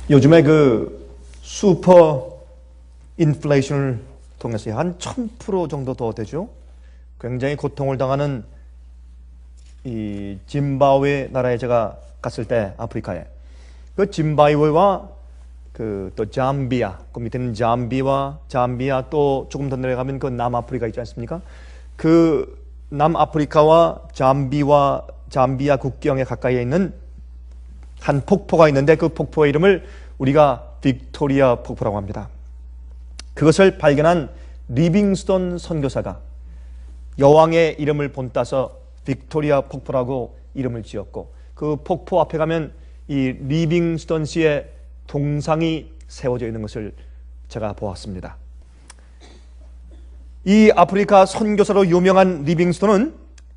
요즘에 그 슈퍼 인플레이션을 통해서 한 1000% 정도 더 되죠. 굉장히 고통을 당하는 이 짐바브웨 나라에 제가 갔을 때, 아프리카에 그 짐바브웨와 그 또 잠비아, 그 밑에는 잠비아 또 조금 더 내려가면 그 남아프리카 있지 않습니까? 그 남아프리카와 잠비아 국경에 가까이에 있는 한 폭포가 있는데, 그 폭포의 이름을 우리가 빅토리아 폭포라고 합니다. 그것을 발견한 리빙스톤 선교사가 여왕의 이름을 본따서 빅토리아 폭포라고 이름을 지었고, 그 폭포 앞에 가면 이 리빙스톤 씨의 동상이 세워져 있는 것을 제가 보았습니다. 이 아프리카 선교사로 유명한 리빙스톤은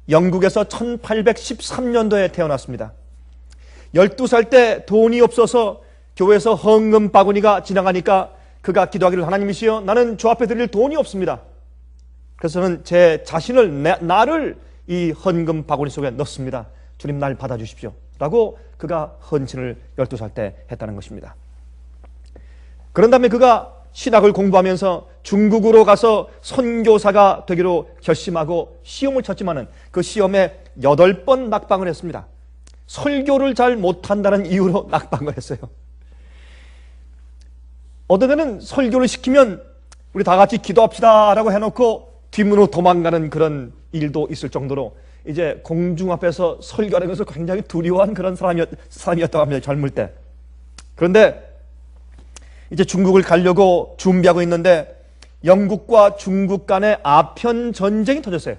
영국에서 1813년도에 태어났습니다. 12살 때 돈이 없어서 교회에서 헌금 바구니가 지나가니까 그가 기도하기를, 하나님이시여, 나는 주 앞에 드릴 돈이 없습니다. 그래서 저는 제 자신을, 나를 이 헌금 바구니 속에 넣습니다. 주님, 날 받아주십시오 라고 그가 헌신을 12살 때 했다는 것입니다. 그런 다음에 그가 신학을 공부하면서 중국으로 가서 선교사가 되기로 결심하고 시험을 쳤지만은 그 시험에 8번 낙방을 했습니다. 설교를 잘 못한다는 이유로 낙방을 했어요. 어떤 때는 설교를 시키면 우리 다 같이 기도합시다 라고 해놓고 뒷문으로 도망가는 그런 일도 있을 정도로 이제 공중 앞에서 설교하는 것을 굉장히 두려워한 그런 사람이었다고 합니다, 젊을 때. 그런데 이제 중국을 가려고 준비하고 있는데 영국과 중국 간의 아편 전쟁이 터졌어요.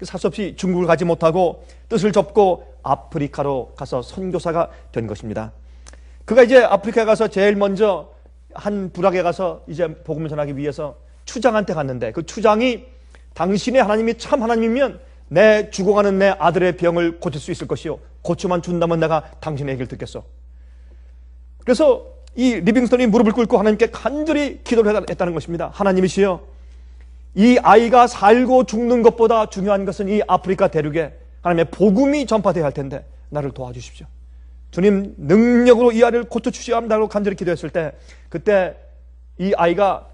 살 수 없이 중국을 가지 못하고 뜻을 접고 아프리카로 가서 선교사가 된 것입니다. 그가 이제 아프리카에 가서 제일 먼저 한 부락에 가서 이제 복음을 전하기 위해서 추장한테 갔는데, 그 추장이 당신의 하나님이 참 하나님이면 내 죽어가는 내 아들의 병을 고칠 수 있을 것이요, 고쳐만 준다면 내가 당신의 얘기를 듣겠어. 그래서 이 리빙스톤이 무릎을 꿇고 하나님께 간절히 기도를 했다는 것입니다. 하나님이시여, 이 아이가 살고 죽는 것보다 중요한 것은 이 아프리카 대륙에 하나님의 복음이 전파되어야 할 텐데 나를 도와주십시오. 주님, 능력으로 이 아이를 고쳐주셔야 합니다라고 간절히 기도했을 때, 그때 이 아이가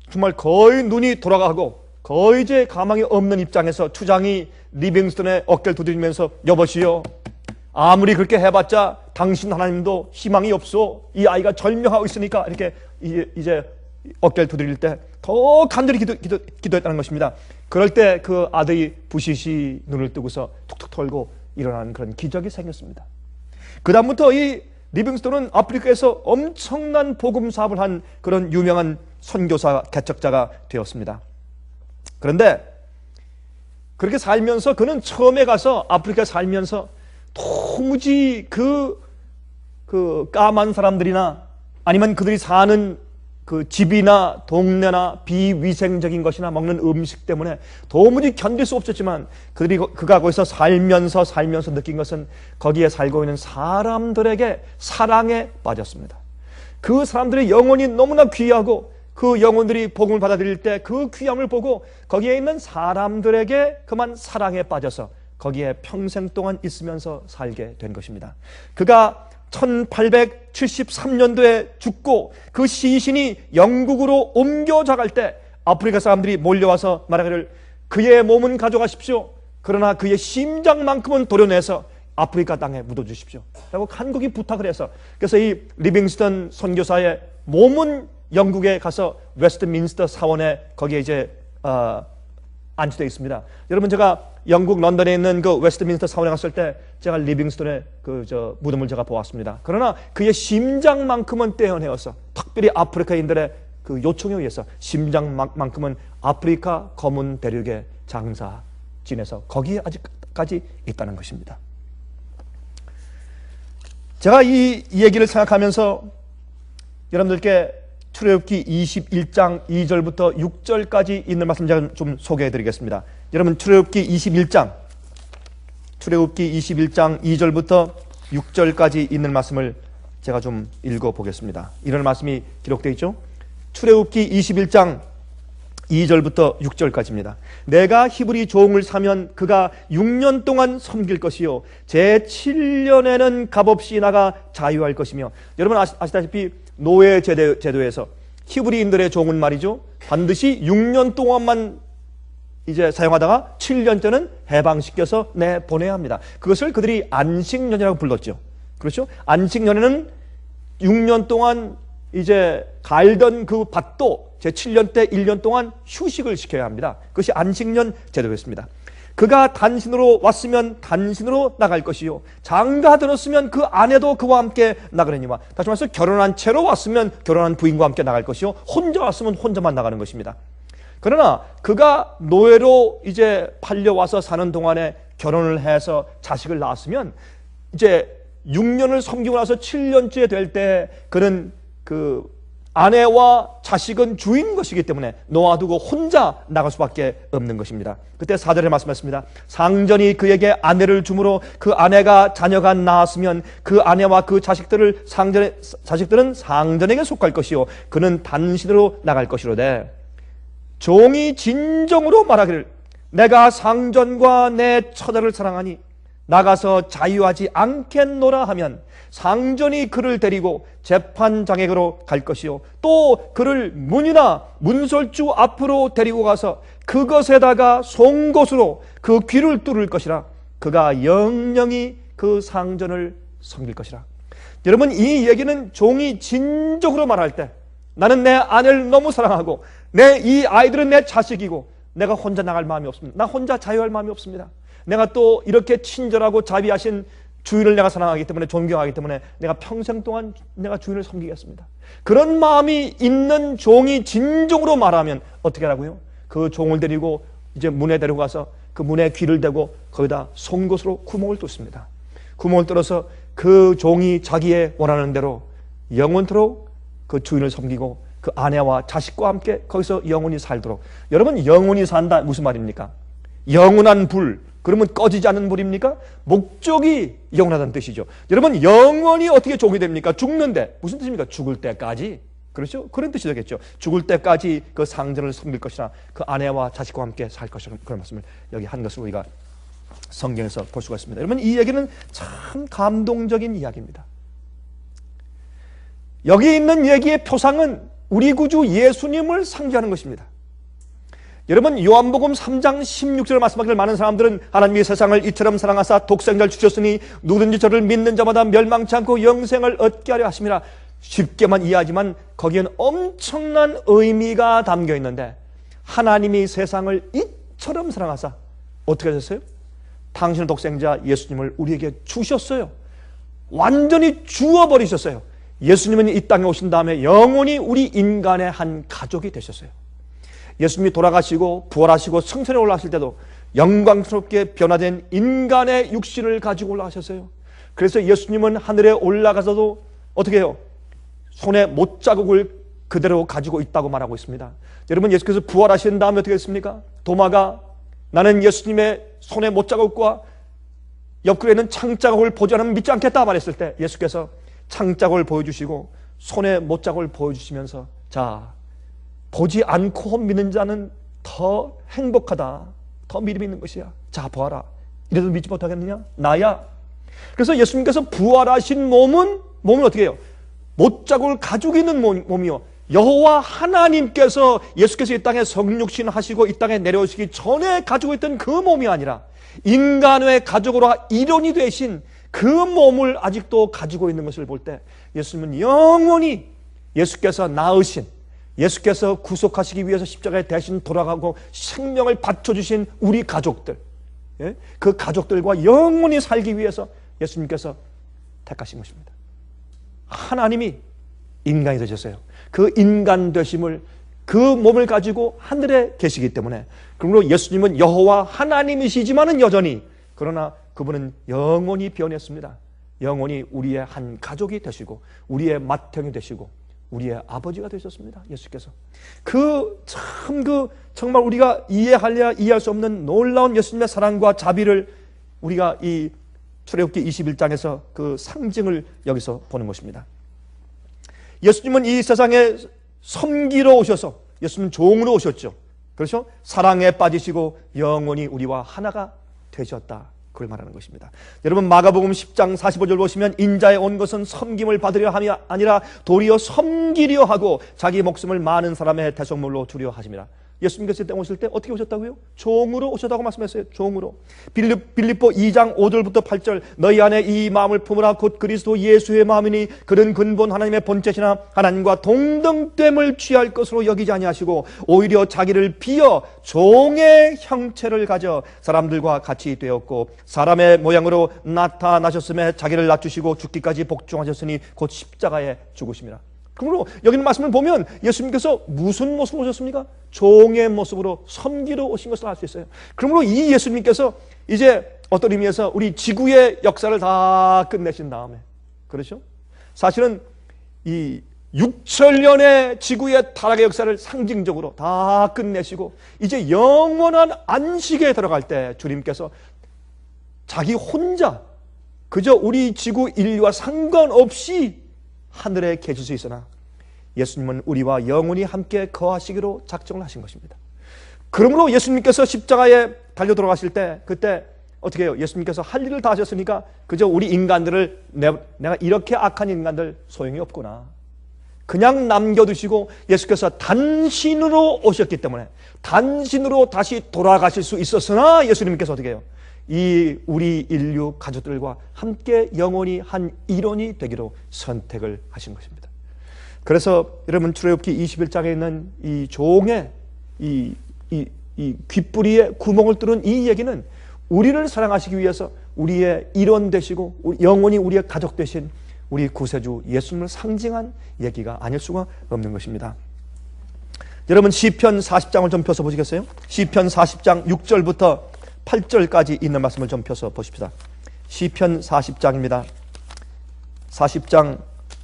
정말 거의 눈이 돌아가고 거의 이제 가망이 없는 입장에서 추장이 리빙스톤의 어깨를 두드리면서, 여보시오, 아무리 그렇게 해봤자 당신 하나님도 희망이 없소. 이 아이가 절명하고 있으니까, 이렇게 이제 어깨를 두드릴 때 더 간절히 기도했다는 것입니다. 그럴 때 그 아들이 부시시 눈을 뜨고서 툭툭 털고 일어나는 그런 기적이 생겼습니다. 그 다음부터 이 리빙스톤은 아프리카에서 엄청난 복음 사업을 한 그런 유명한 선교사, 개척자가 되었습니다. 그런데 그렇게 살면서 그는 처음에 가서 아프리카에 살면서 도무지 그 까만 사람들이나 아니면 그들이 사는 그 집이나 동네나 비위생적인 것이나 먹는 음식 때문에 도무지 견딜 수 없었지만, 그가 거기서 살면서 느낀 것은 거기에 살고 있는 사람들에게 사랑에 빠졌습니다. 그 사람들의 영혼이 너무나 귀하고 그 영혼들이 복음을 받아들일 때 그 귀함을 보고 거기에 있는 사람들에게 그만 사랑에 빠져서 거기에 평생 동안 있으면서 살게 된 것입니다. 그가 1873년도에 죽고 그 시신이 영국으로 옮겨져갈 때 아프리카 사람들이 몰려와서 말하기를, 그의 몸은 가져가십시오, 그러나 그의 심장만큼은 도려내서 아프리카 땅에 묻어주십시오 라고 간곡히 부탁을 해서, 그래서 이 리빙스턴 선교사의 몸은 영국에 가서 웨스트민스터 사원에 거기에 이제 안치되어 있습니다. 여러분, 제가 영국 런던에 있는 그 웨스트민스터 사원에 갔을 때 제가 리빙스톤의 무덤을 제가 보았습니다. 그러나 그의 심장만큼은 떼어내어서, 특별히 아프리카인들의 그 요청에 의해서 심장만큼은 아프리카 검은 대륙의 장사 지내서 거기에 아직까지 있다는 것입니다. 제가 이 얘기를 생각하면서 여러분들께 출애굽기 21장 2절부터 6절까지 있는 말씀 제가 좀 소개해 드리겠습니다. 여러분, 출애굽기 21장 2절부터 6절까지 있는 말씀을 제가 좀 읽어 보겠습니다. 이런 말씀이 기록되어 있죠. 출애굽기 21장 2절부터 6절까지입니다. 내가 히브리 종을 사면 그가 6년 동안 섬길 것이요 제 7년에는 값없이 나가 자유할 것이며, 여러분 아시다시피 노예 제도에서 히브리인들의 종은 말이죠, 반드시 6년 동안만 이제 사용하다가 7년째는 해방시켜서 내보내야 합니다. 그것을 그들이 안식년이라고 불렀죠. 그렇죠? 안식년에는 6년 동안 이제 갈던 그 밭도 제 7년 때 1년 동안 휴식을 시켜야 합니다. 그것이 안식년 제도였습니다. 그가 단신으로 왔으면 단신으로 나갈 것이요 장가 들었으면 그 아내도 그와 함께 나가려니와, 다시 말해서 결혼한 채로 왔으면 결혼한 부인과 함께 나갈 것이요 혼자 왔으면 혼자만 나가는 것입니다. 그러나 그가 노예로 이제 팔려와서 사는 동안에 결혼을 해서 자식을 낳았으면 이제 6년을 섬기고 나서 7년째 될 때 그는 그 아내와 자식은 주인 것이기 때문에 놓아두고 혼자 나갈 수밖에 없는 것입니다. 그때 4절에 말씀했습니다. 상전이 그에게 아내를 주므로 그 아내가 자녀가 낳았으면 그 아내와 그 자식들은 상전에게 속할 것이요 그는 단신으로 나갈 것이로되, 종이 진정으로 말하기를 내가 상전과 내 처자를 사랑하니 나가서 자유하지 않겠노라 하면 상전이 그를 데리고 재판장에게로 갈 것이요 또 그를 문이나 문설주 앞으로 데리고 가서 그것에다가 송곳으로 그 귀를 뚫을 것이라. 그가 영영이 그 상전을 섬길 것이라. 여러분, 이 얘기는 종이 진정으로 말할 때 나는 내 아내를 너무 사랑하고 내 이 아이들은 내 자식이고 내가 혼자 나갈 마음이 없습니다. 나 혼자 자유할 마음이 없습니다. 내가 또 이렇게 친절하고 자비하신 주인을 내가 사랑하기 때문에, 존경하기 때문에 내가 평생 동안 내가 주인을 섬기겠습니다. 그런 마음이 있는 종이 진정으로 말하면 어떻게 하라고요? 그 종을 데리고 이제 문에 데리고 가서 그 문에 귀를 대고 거기다 송곳으로 구멍을 뚫습니다. 구멍을 뚫어서 그 종이 자기의 원하는 대로 영원토록 그 주인을 섬기고 그 아내와 자식과 함께 거기서 영원히 살도록. 여러분, 영원히 산다 무슨 말입니까? 영원한 불, 그러면 꺼지지 않는 불입니까? 목적이 영원하다는 뜻이죠. 여러분, 영원히 어떻게 종이 됩니까? 죽는데. 무슨 뜻입니까? 죽을 때까지. 그렇죠? 그런 뜻이 되겠죠. 죽을 때까지 그 상전을 섬길 것이나 그 아내와 자식과 함께 살 것이라는 그런 말씀을 여기 한 것을 우리가 성경에서 볼 수가 있습니다. 여러분, 이 얘기는 참 감동적인 이야기입니다. 여기 있는 얘기의 표상은 우리 구주 예수님을 상징하는 것입니다. 여러분, 요한복음 3장 16절에 말씀하기를 많은 사람들은 하나님이 세상을 이처럼 사랑하사 독생자를 주셨으니 누구든지 저를 믿는 자마다 멸망치 않고 영생을 얻게 하려 하심이라. 쉽게만 이해하지만 거기에는 엄청난 의미가 담겨 있는데, 하나님이 세상을 이처럼 사랑하사 어떻게 하셨어요? 당신의 독생자 예수님을 우리에게 주셨어요. 완전히 주어버리셨어요. 예수님은 이 땅에 오신 다음에 영원히 우리 인간의 한 가족이 되셨어요. 예수님이 돌아가시고 부활하시고 성천에 올라가실 때도 영광스럽게 변화된 인간의 육신을 가지고 올라가셨어요. 그래서 예수님은 하늘에 올라가서도 어떻게 해요? 손에 못자국을 그대로 가지고 있다고 말하고 있습니다. 여러분, 예수께서 부활하신 다음에 어떻게 했습니까? 도마가 나는 예수님의 손에 못자국과 옆구리에 있는 창자국을 보지 않으면 믿지 않겠다 말했을 때 예수께서 창자국을 보여주시고 손에 못자국을 보여주시면서, 자, 보지 않고 믿는 자는 더 행복하다, 더 믿음이 있는 것이야. 자, 보아라. 이래도 믿지 못하겠느냐? 나야. 그래서 예수님께서 부활하신 몸은 어떻게 해요? 못자국을 가지고 있는 몸이요, 여호와 하나님께서 예수께서 이 땅에 성육신 하시고 이 땅에 내려오시기 전에 가지고 있던 그 몸이 아니라 인간의 가족으로 일원이 되신 그 몸을 아직도 가지고 있는 것을 볼 때 예수님은 영원히 예수께서 낳으신, 예수께서 구속하시기 위해서 십자가에 대신 돌아가고 생명을 바쳐주신 우리 가족들, 그 가족들과 영원히 살기 위해서 예수님께서 택하신 것입니다. 하나님이 인간이 되셨어요. 그 인간 되심을, 그 몸을 가지고 하늘에 계시기 때문에, 그러므로 예수님은 여호와 하나님이시지만은 여전히, 그러나 그분은 영원히 변했습니다. 영원히 우리의 한 가족이 되시고 우리의 맏형이 되시고 우리의 아버지가 되셨습니다. 예수께서 정말 우리가 이해할 수 없는 놀라운 예수님의 사랑과 자비를 우리가 이 출애굽기 21장에서 그 상징을 여기서 보는 것입니다. 예수님은 이 세상에 섬기러 오셔서, 예수님은 종으로 오셨죠. 그렇죠? 사랑에 빠지시고 영원히 우리와 하나가 되셨다. 그걸 말하는 것입니다. 여러분 마가복음 10장 45절 보시면 인자에 온 것은 섬김을 받으려 함이 아니라 도리어 섬기려 하고 자기 목숨을 많은 사람의 대속물로 주려 하심이라. 예수님께서 때 오실 때 어떻게 오셨다고요? 종으로 오셨다고 말씀했어요. 종으로. 빌립보 2장 5절부터 8절 너희 안에 이 마음을 품으라 곧 그리스도 예수의 마음이니 그는 근본 하나님의 본체시나 하나님과 동등됨을 취할 것으로 여기지 아니하시고 오히려 자기를 비어 종의 형체를 가져 사람들과 같이 되었고 사람의 모양으로 나타나셨음에 자기를 낮추시고 죽기까지 복종하셨으니 곧 십자가에 죽으심이라. 그러므로 여기 있는 말씀을 보면 예수님께서 무슨 모습으로 오셨습니까? 종의 모습으로 섬기러 오신 것을 알 수 있어요. 그러므로 이 예수님께서 이제 어떤 의미에서 우리 지구의 역사를 다 끝내신 다음에, 그렇죠? 사실은 이 6천년의 지구의 타락의 역사를 상징적으로 다 끝내시고 이제 영원한 안식에 들어갈 때 주님께서 자기 혼자 그저 우리 지구 인류와 상관없이 하늘에 계실 수 있으나 예수님은 우리와 영원히 함께 거하시기로 작정을 하신 것입니다. 그러므로 예수님께서 십자가에 달려 돌아가실 때 그때 어떻게 해요? 예수님께서 할 일을 다 하셨으니까 그저 우리 인간들을 내가 이렇게 악한 인간들 소용이 없구나. 그냥 남겨두시고 예수께서 단신으로 오셨기 때문에 단신으로 다시 돌아가실 수 있었으나 예수님께서 어떻게 해요? 이 우리 인류 가족들과 함께 영원히 한 일원이 되기로 선택을 하신 것입니다. 그래서 여러분 출애굽기 21장에 있는 이 종의 이 귓부리에 구멍을 뚫은 이 얘기는 우리를 사랑하시기 위해서 우리의 일원 되시고 영원히 우리의 가족 되신 우리 구세주 예수님을 상징한 얘기가 아닐 수가 없는 것입니다. 여러분 시편 40장을 좀 펴서 보시겠어요? 시편 40장 6절부터 8절까지 있는 말씀을 좀 펴서 보십시다. 시편 40장입니다. 40장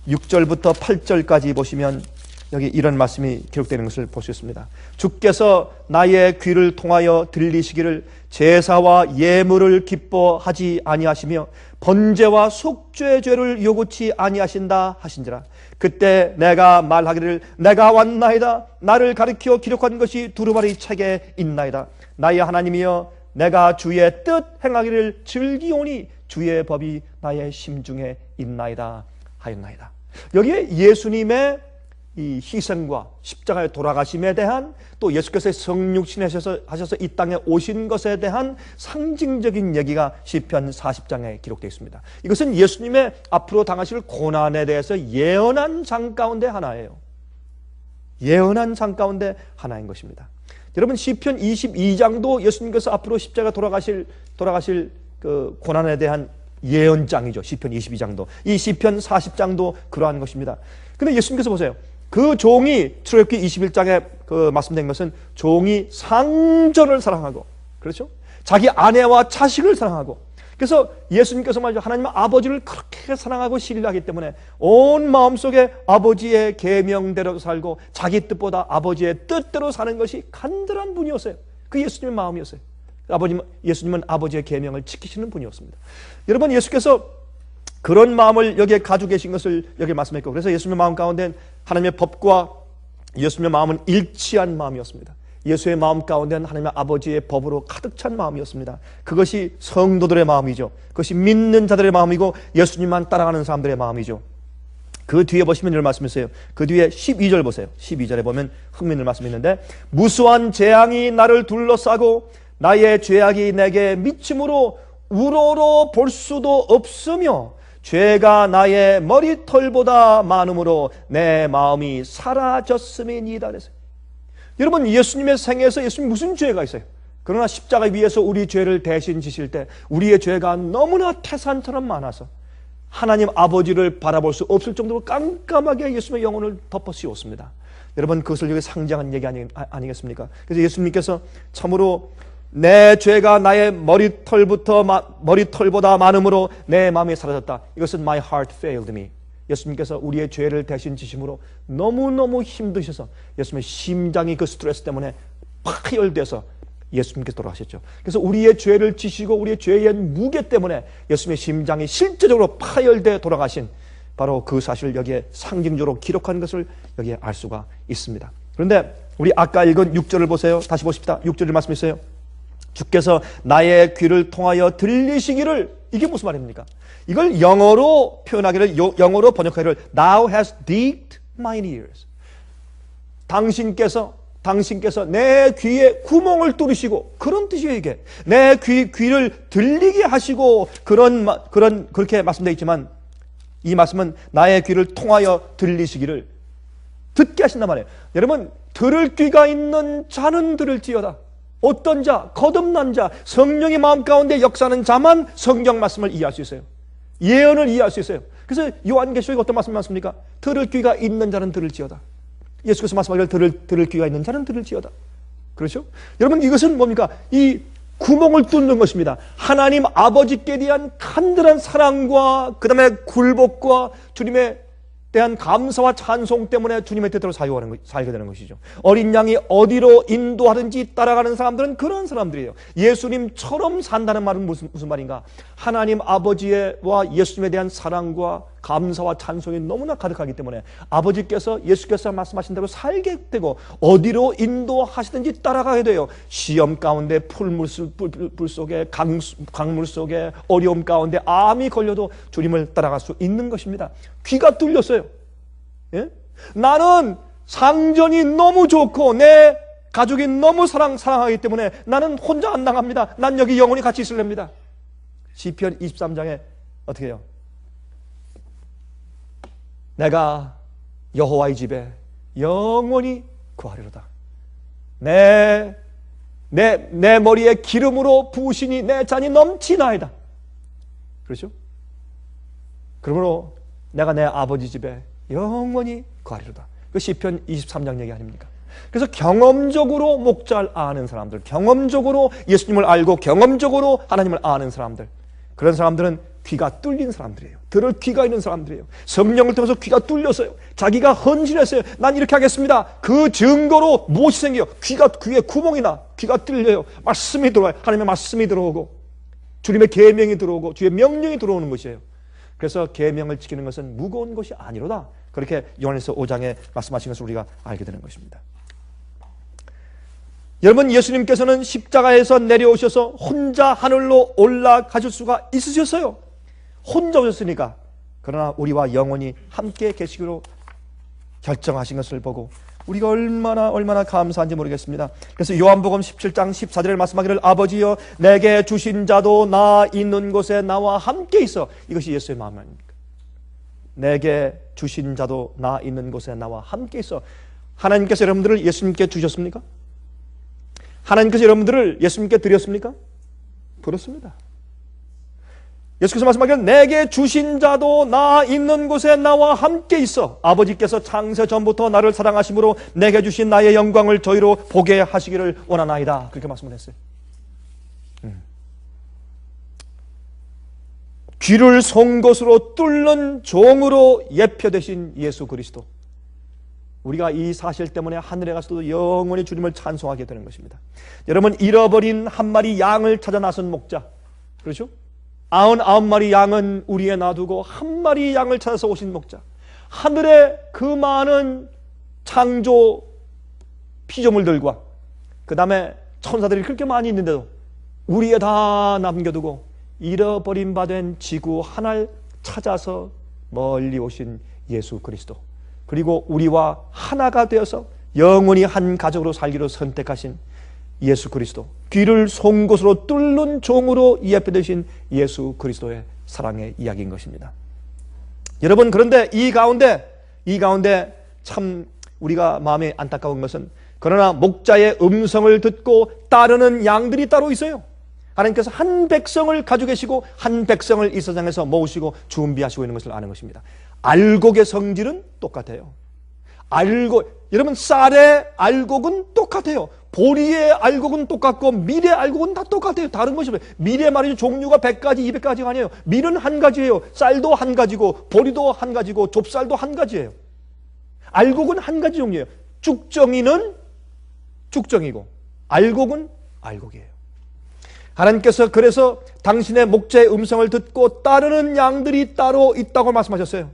6절부터 8절까지 보시면 여기 이런 말씀이 기록되는 것을 볼 수 있습니다. 주께서 나의 귀를 통하여 들리시기를 제사와 예물을 기뻐하지 아니하시며 번제와 속죄죄를 요구치 아니하신다 하신지라. 그때 내가 말하기를 내가 왔나이다. 나를 가리켜 기록한 것이 두루마리 책에 있나이다. 나의 하나님이여 내가 주의 뜻 행하기를 즐기오니 주의 법이 나의 심중에 있나이다 하였나이다. 여기에 예수님의 이 희생과 십자가에 돌아가심에 대한 또 예수께서 성육신하셔서 이 땅에 오신 것에 대한 상징적인 얘기가 시편 40장에 기록되어 있습니다. 이것은 예수님의 앞으로 당하실 고난에 대해서 예언한 장 가운데 하나예요. 예언한 장 가운데 하나인 것입니다. 여러분 시편 22장도 예수님께서 앞으로 십자가 돌아가실 그 고난에 대한 예언장이죠. 시편 22장도. 이 시편 40장도 그러한 것입니다. 근데 예수님께서 보세요. 그 종이 출애굽기 21장에 그 말씀된 것은 종이 상전을 사랑하고 그렇죠? 자기 아내와 자식을 사랑하고 그래서 예수님께서 말이죠. 하나님 아버지를 그렇게 사랑하고 신뢰하기 때문에 온 마음속에 아버지의 계명대로 살고 자기 뜻보다 아버지의 뜻대로 사는 것이 간절한 분이었어요. 그 예수님의 마음이었어요. 예수님은 아버지의 계명을 지키시는 분이었습니다. 여러분 예수께서 그런 마음을 여기에 가지고 계신 것을 여기에 말씀했고 그래서 예수님의 마음 가운데 하나님의 법과 예수님의 마음은 일치한 마음이었습니다. 예수의 마음 가운데는 하나님의 아버지의 법으로 가득 찬 마음이었습니다. 그것이 성도들의 마음이죠. 그것이 믿는 자들의 마음이고 예수님만 따라가는 사람들의 마음이죠. 그 뒤에 보시면 이런 말씀이 있어요. 그 뒤에 12절 보세요. 12절에 보면 흥미있는 말씀이 있는데 무수한 재앙이 나를 둘러싸고 나의 죄악이 내게 미침으로 우러러 볼 수도 없으며 죄가 나의 머리털보다 많음으로 내 마음이 사라졌음이니이다 그랬어요. 여러분 예수님의 생애에서 예수님 무슨 죄가 있어요? 그러나 십자가 위에서 우리 죄를 대신 지실 때 우리의 죄가 너무나 태산처럼 많아서 하나님 아버지를 바라볼 수 없을 정도로 깜깜하게 예수님의 영혼을 덮어 씌웠습니다. 여러분 그것을 여기 상징한 얘기 아니겠습니까? 그래서 예수님께서 참으로 내 죄가 나의 머리털보다 많음으로 내 마음이 사라졌다. 이것은 my heart failed me. 예수님께서 우리의 죄를 대신 지심으로 너무너무 힘드셔서 예수님의 심장이 그 스트레스 때문에 파열돼서 예수님께서 돌아가셨죠. 그래서 우리의 죄를 지시고 우리의 죄의 무게 때문에 예수님의 심장이 실제적으로 파열돼 돌아가신 바로 그 사실을 여기에 상징적으로 기록한 것을 여기에 알 수가 있습니다. 그런데 우리 아까 읽은 6절을 보세요. 다시 보십시다. 6절을 말씀했어요. 주께서 나의 귀를 통하여 들리시기를. 이게 무슨 말입니까? 이걸 영어로 표현하기를, 영어로 번역하기를 Thou hast dipped mine ears. 당신께서 내 귀에 구멍을 뚫으시고, 그런 뜻이에요. 이게 내 귀를 들리게 하시고, 그렇게 말씀되어 있지만 이 말씀은 나의 귀를 통하여 들리시기를, 듣게 하신단 말이에요. 여러분, 들을 귀가 있는 자는 들을지어다. 어떤 자? 거듭난 자, 성령의 마음 가운데 역사하는 자만 성경 말씀을 이해할 수 있어요. 예언을 이해할 수 있어요. 그래서 요한계시록에 어떤 말씀이 많습니까? 들을 귀가 있는 자는 들을지어다. 예수께서 말씀하기를 들을 귀가 있는 자는 들을지어다. 그렇죠? 여러분, 이것은 뭡니까? 이 구멍을 뚫는 것입니다. 하나님 아버지께 대한 간절한 사랑과 그 다음에 굴복과 주님에 대한 감사와 찬송 때문에 주님의 뜻대로 살게 되는 것이죠. 어린 양이 어디로 인도하든지 따라가는 사람들은 그런 사람들이에요. 예수님처럼 산다는 말은 무슨 말인가? 하나님 아버지와 예수님에 대한 사랑과 감사와 찬송이 너무나 가득하기 때문에 아버지께서, 예수께서 말씀하신 대로 살게 되고 어디로 인도하시든지 따라가게 돼요. 시험 가운데, 불 속에, 강물 속에, 어려움 가운데 암이 걸려도 주님을 따라갈 수 있는 것입니다. 귀가 뚫렸어요. 예? 나는 상전이 너무 좋고 내 가족이 너무 사랑하기 때문에 나는 혼자 안 나갑니다. 난 여기 영원히 같이 있을랍니다. 시편 23장에 어떻게 해요? 내가 여호와의 집에 영원히 거하리로다. 내 머리에 기름으로 부으시니 내 잔이 넘치나이다. 그렇죠? 그러므로 내가 내 아버지 집에 영원히 거하리로다. 그 시편 23장 얘기 아닙니까? 그래서 경험적으로 목자를 아는 사람들, 경험적으로 예수님을 알고 경험적으로 하나님을 아는 사람들, 그런 사람들은 귀가 뚫린 사람들이에요. 들을 귀가 있는 사람들이에요. 성령을 통해서 귀가 뚫렸어요. 자기가 헌신했어요. 난 이렇게 하겠습니다. 그 증거로 무엇이 생겨요? 귀에 구멍이 나, 귀가 뚫려요. 말씀이 들어와요. 하나님의 말씀이 들어오고 주님의 계명이 들어오고 주의 명령이 들어오는 것이에요. 그래서 계명을 지키는 것은 무거운 것이 아니로다. 그렇게 요한일서 5장에 말씀하신 것을 우리가 알게 되는 것입니다. 여러분, 예수님께서는 십자가에서 내려오셔서 혼자 하늘로 올라가실 수가 있으셨어요. 혼자 오셨으니까. 그러나 우리와 영원히 함께 계시기로 결정하신 것을 보고 우리가 얼마나 감사한지 모르겠습니다. 그래서 요한복음 17장 14절에 말씀하기를 아버지여 내게 주신 자도 나 있는 곳에 나와 함께 있어. 이것이 예수의 마음 아닙니까? 내게 주신 자도 나 있는 곳에 나와 함께 있어. 하나님께서 여러분들을 예수님께 주셨습니까? 하나님께서 여러분들을 예수님께 드렸습니까? 그렇습니다. 예수께서 말씀하기를 내게 주신 자도 나 있는 곳에 나와 함께 있어. 아버지께서 창세 전부터 나를 사랑하심으로 내게 주신 나의 영광을 저희로 보게 하시기를 원하나이다. 그렇게 말씀을 했어요. 귀를 송곳으로 뚫는 종으로 예표되신 예수 그리스도. 우리가 이 사실 때문에 하늘에 가서도 영원히 주님을 찬송하게 되는 것입니다. 여러분, 잃어버린 한 마리 양을 찾아 나선 목자, 그렇죠? 99마리 양은 우리에 놔두고 한 마리 양을 찾아서 오신 목자. 하늘에 그 많은 창조 피조물들과 그 다음에 천사들이 그렇게 많이 있는데도 우리에 다 남겨두고 잃어버린 바 된 지구 하나를 찾아서 멀리 오신 예수 그리스도, 그리고 우리와 하나가 되어서 영원히 한 가족으로 살기로 선택하신 예수 그리스도, 귀를 송곳으로 뚫는 종으로 예표되신 예수 그리스도의 사랑의 이야기인 것입니다. 여러분, 그런데 이 가운데 참 우리가 마음이 안타까운 것은, 그러나 목자의 음성을 듣고 따르는 양들이 따로 있어요. 하나님께서 한 백성을 가지고 계시고 한 백성을 이 세상에서 모으시고 준비하시고 있는 것을 아는 것입니다. 알곡의 성질은 똑같아요. 여러분, 쌀의 알곡은 똑같아요. 보리의 알곡은 똑같고 밀의 알곡은 다 똑같아요. 다른 것이 없어요. 밀의 말이죠. 종류가 100가지, 200가지가 아니에요. 밀은 한 가지예요. 쌀도 한 가지고 보리도 한 가지고 좁쌀도 한 가지예요. 알곡은 한 가지 종류예요. 쭉정이는 쭉정이고 알곡은 알곡이에요. 하나님께서 그래서 당신의 목자의 음성을 듣고 따르는 양들이 따로 있다고 말씀하셨어요.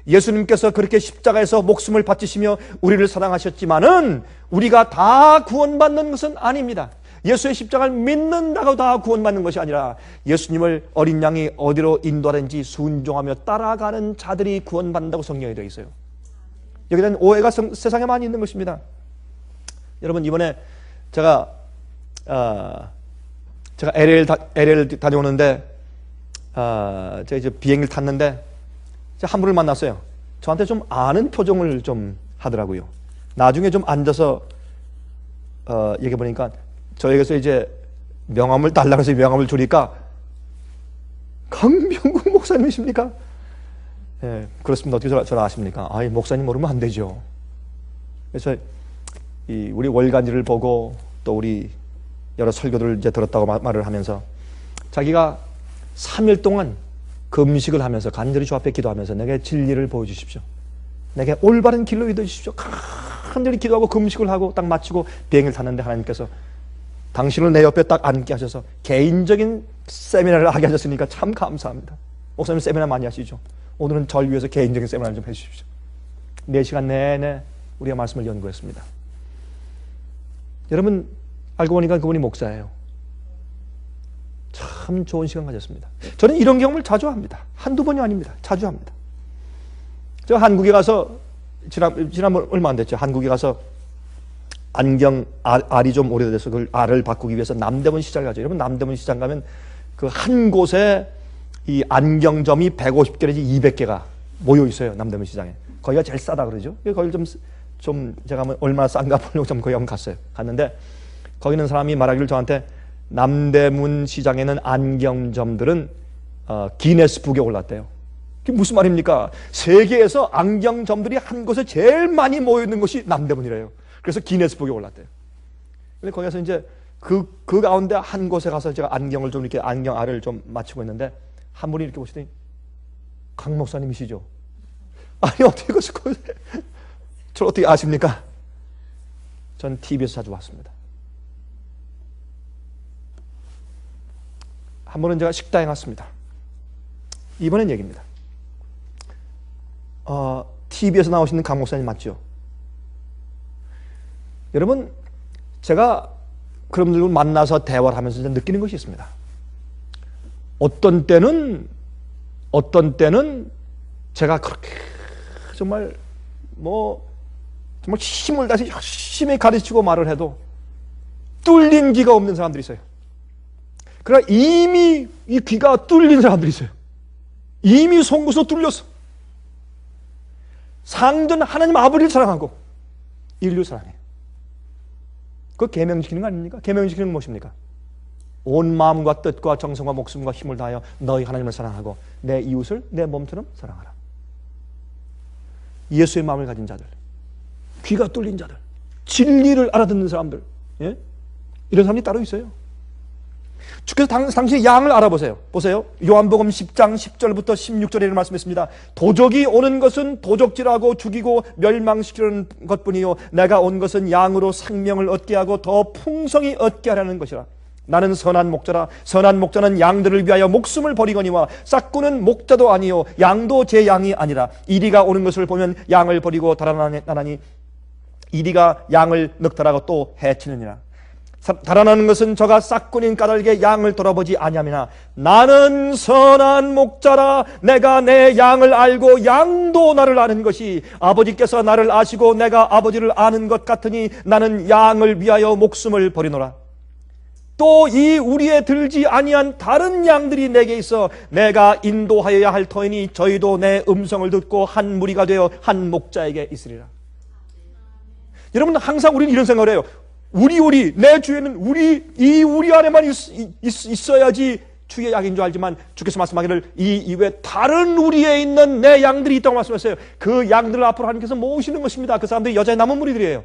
예수님께서 그렇게 십자가에서 목숨을 바치시며 우리를 사랑하셨지만은 우리가 다 구원받는 것은 아닙니다. 예수의 십자가를 믿는다고 다 구원받는 것이 아니라 예수님을 어린 양이 어디로 인도하든지 순종하며 따라가는 자들이 구원받는다고 성경에 되어 있어요. 여기에 대한 오해가 세상에 많이 있는 것입니다. 여러분, 이번에 제가 LA를 다녀오는데 제가 이제 비행기를 탔는데 한 분을 만났어요. 저한테 좀 아는 표정을 좀 하더라고요. 나중에 좀 앉아서 얘기해 보니까 저에게서 이제 명함을 달라고 해서 명함을 주니까 강병국 목사님이십니까? 예, 그렇습니다. 어떻게 저를 아십니까? 아이, 목사님 모르면 안 되죠. 그래서 우리 월간지를 보고 또 우리 여러 설교들을 이제 들었다고 말을 하면서 자기가 3일 동안 금식을 하면서 간절히 주 앞에 기도하면서 내게 진리를 보여주십시오. 내게 올바른 길로 인도해 주십시오. 간절히 기도하고 금식을 하고 딱 마치고 비행기를 탔는데 하나님께서 당신을 내 옆에 딱 앉게 하셔서 개인적인 세미나를 하게 하셨으니까 참 감사합니다. 목사님 세미나 많이 하시죠? 오늘은 절 위해서 개인적인 세미나를 좀 해주십시오. 4시간 내내 우리가 말씀을 연구했습니다. 여러분, 알고 보니까 그분이 목사예요. 참 좋은 시간 가졌습니다. 저는 이런 경험을 자주 합니다. 한두 번이 아닙니다. 자주 합니다. 제가 한국에 가서 지난번 얼마 안 됐죠. 한국에 가서 안경 알이 좀 오래돼서 그걸 알을 바꾸기 위해서 남대문 시장을 가죠. 여러분, 남대문 시장 가면 그 한 곳에 이 안경점이 150개 내지 200개가 모여 있어요. 남대문 시장에. 거기가 제일 싸다 그러죠. 거기 좀 제가 얼마나 싼가 보려고 좀 거기 한번 갔어요. 갔는데 거기 있는 사람이 말하기를 저한테 남대문 시장에는 안경점들은 기네스북에 올랐대요. 그게 무슨 말입니까? 세계에서 안경점들이 한 곳에 제일 많이 모여 있는 곳이 남대문이래요. 그래서 기네스북에 올랐대요. 근데 거기서 이제 그 가운데 한 곳에 가서 제가 안경을 좀 이렇게 안경 알을 좀 맞추고 있는데 한 분이 이렇게 보시더니 강 목사님이시죠? 아니, 어떻게 그러시고 저를 어떻게 아십니까? 전 TV에서 자주 봤습니다. 한 번은 제가 식당에 갔습니다. 이번엔 얘기입니다. TV에서 나오시는 강 목사님 맞죠? 여러분, 제가 그런 분들을 만나서 대화를 하면서 느끼는 것이 있습니다. 어떤 때는 제가 그렇게 정말 힘을 다해서 열심히 가르치고 말을 해도 뚫린 귀가 없는 사람들이 있어요. 그러나 이미 이 귀가 뚫린 사람들이 있어요. 이미 송구서 뚫렸어. 상전 하나님 아버지를 사랑하고 인류 사랑해요. 그거 계명지키는 거 아닙니까? 계명지키는 건 무엇입니까? 온 마음과 뜻과 정성과 목숨과 힘을 다하여 너희 하나님을 사랑하고 내 이웃을 내 몸처럼 사랑하라. 예수의 마음을 가진 자들, 귀가 뚫린 자들, 진리를 알아듣는 사람들, 예? 이런 사람이 따로 있어요. 주께서 당신의 양을 알아보세요. 보세요. 요한복음 10장 10절부터 16절에 이런 말씀했습니다. 도적이 오는 것은 도적질하고 죽이고 멸망시키는 것뿐이요 내가 온 것은 양으로 생명을 얻게 하고 더 풍성히 얻게 하려는 것이라. 나는 선한 목자라. 선한 목자는 양들을 위하여 목숨을 버리거니와 싹구는 목자도 아니요 양도 제 양이 아니라. 이리가 오는 것을 보면 양을 버리고 달아나니 이리가 양을 늑탈하고 또 해치느니라. 달아나는 것은 저가 싹군인 까닭에 양을 돌아보지 아니함이나 나는 선한 목자라. 내가 내 양을 알고 양도 나를 아는 것이 아버지께서 나를 아시고 내가 아버지를 아는 것 같으니 나는 양을 위하여 목숨을 버리노라. 또 이 우리에 들지 아니한 다른 양들이 내게 있어 내가 인도하여야 할 터이니 저희도 내 음성을 듣고 한 무리가 되어 한 목자에게 있으리라. 여러분, 항상 우리는 이런 생각을 해요. 내 주에는 우리 안에만 있어야지 주의 양인 줄 알지만 주께서 말씀하기를 이 이외에 다른 우리에 있는 내 양들이 있다고 말씀하셨어요. 그 양들을 앞으로 하나님께서 모으시는 것입니다. 그 사람들이 여자의 남은 무리들이에요.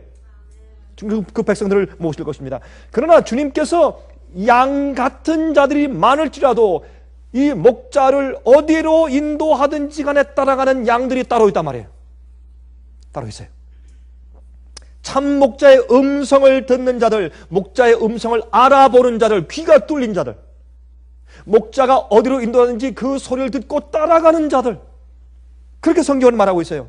그 백성들을 모실 것입니다. 그러나 주님께서 양 같은 자들이 많을지라도 이 목자를 어디로 인도하든지 간에 따라가는 양들이 따로 있단 말이에요. 따로 있어요. 참 목자의 음성을 듣는 자들, 목자의 음성을 알아보는 자들, 귀가 뚫린 자들, 목자가 어디로 인도하는지 그 소리를 듣고 따라가는 자들, 그렇게 성경은 말하고 있어요.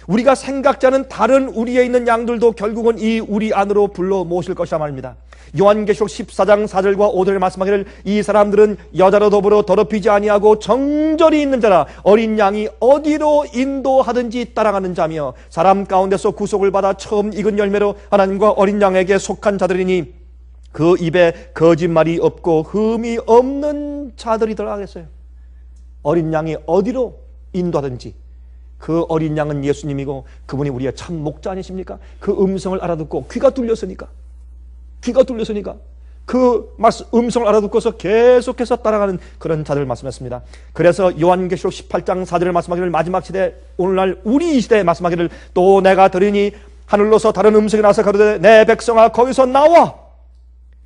우리가 생각지 않은 다른 우리에 있는 양들도 결국은 이 우리 안으로 불러 모실 것이라 말입니다. 요한계시록 14장 4절과 5절에 말씀하기를 이 사람들은 여자로 더불어 더럽히지 아니하고 정절이 있는 자라 어린 양이 어디로 인도하든지 따라가는 자며 사람 가운데서 구속을 받아 처음 익은 열매로 하나님과 어린 양에게 속한 자들이니 그 입에 거짓말이 없고 흠이 없는 자들이더라 하겠어요. 어린 양이 어디로 인도하든지 그 어린 양은 예수님이고 그분이 우리의 참 목자 아니십니까? 그 음성을 알아듣고 귀가 뚫렸으니까 그 음성을 알아듣고서 계속해서 따라가는 그런 자들을 말씀했습니다. 그래서 요한계시록 18장 4절을 말씀하기를 마지막 시대 오늘날 우리 이 시대에 말씀하기를 또 내가 들으니 하늘로서 다른 음성이 나서 가로되 내 백성아 거기서 나와.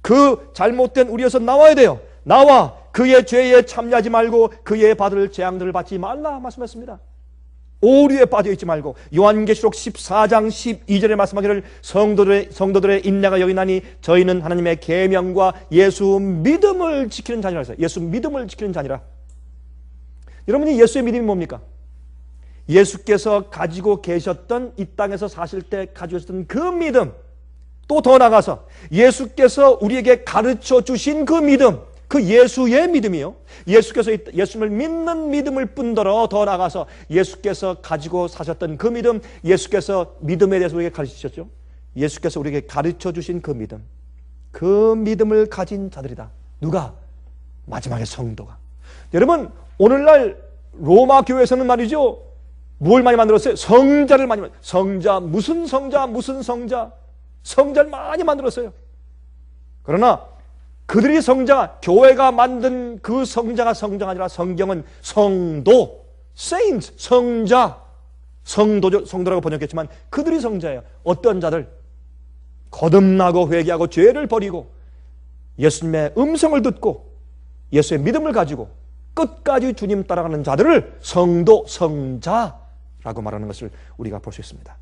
그 잘못된 우리에서 나와야 돼요. 나와 그의 죄에 참여하지 말고 그의 받을 재앙들을 받지 말라 말씀했습니다. 오류에 빠져있지 말고 요한계시록 14장 12절에 말씀하기를 성도들의 인내가 여기나니 저희는 하나님의 계명과 예수 믿음을 지키는 자니라 했어요. 예수 믿음을 지키는 자니라. 여러분이 예수의 믿음이 뭡니까? 예수께서 가지고 계셨던 이 땅에서 사실 때 가지고 계셨던 그 믿음, 또 더 나아가서 예수께서 우리에게 가르쳐 주신 그 믿음, 그 예수의 믿음이요. 예수께서 예수님을 믿는 믿음을 뿐더러 더 나아가서 예수께서 가지고 사셨던 그 믿음, 예수께서 믿음에 대해서 우리에게 가르치셨죠. 예수께서 우리에게 가르쳐 주신 그 믿음, 그 믿음을 가진 자들이다. 누가? 마지막에 성도가. 여러분 오늘날 로마 교회에서는 말이죠, 뭘 많이 만들었어요? 성자를 많이 만들었어요. 성자, 무슨 성자, 성자를 많이 만들었어요. 그러나 그들이 성자, 교회가 만든 그 성자가 성자가 아니라 성경은 성도, saints, 성자, 성도라고 번역했지만 그들이 성자예요. 어떤 자들? 거듭나고 회개하고 죄를 버리고 예수님의 음성을 듣고 예수의 믿음을 가지고 끝까지 주님 따라가는 자들을 성도, 성자라고 말하는 것을 우리가 볼 수 있습니다.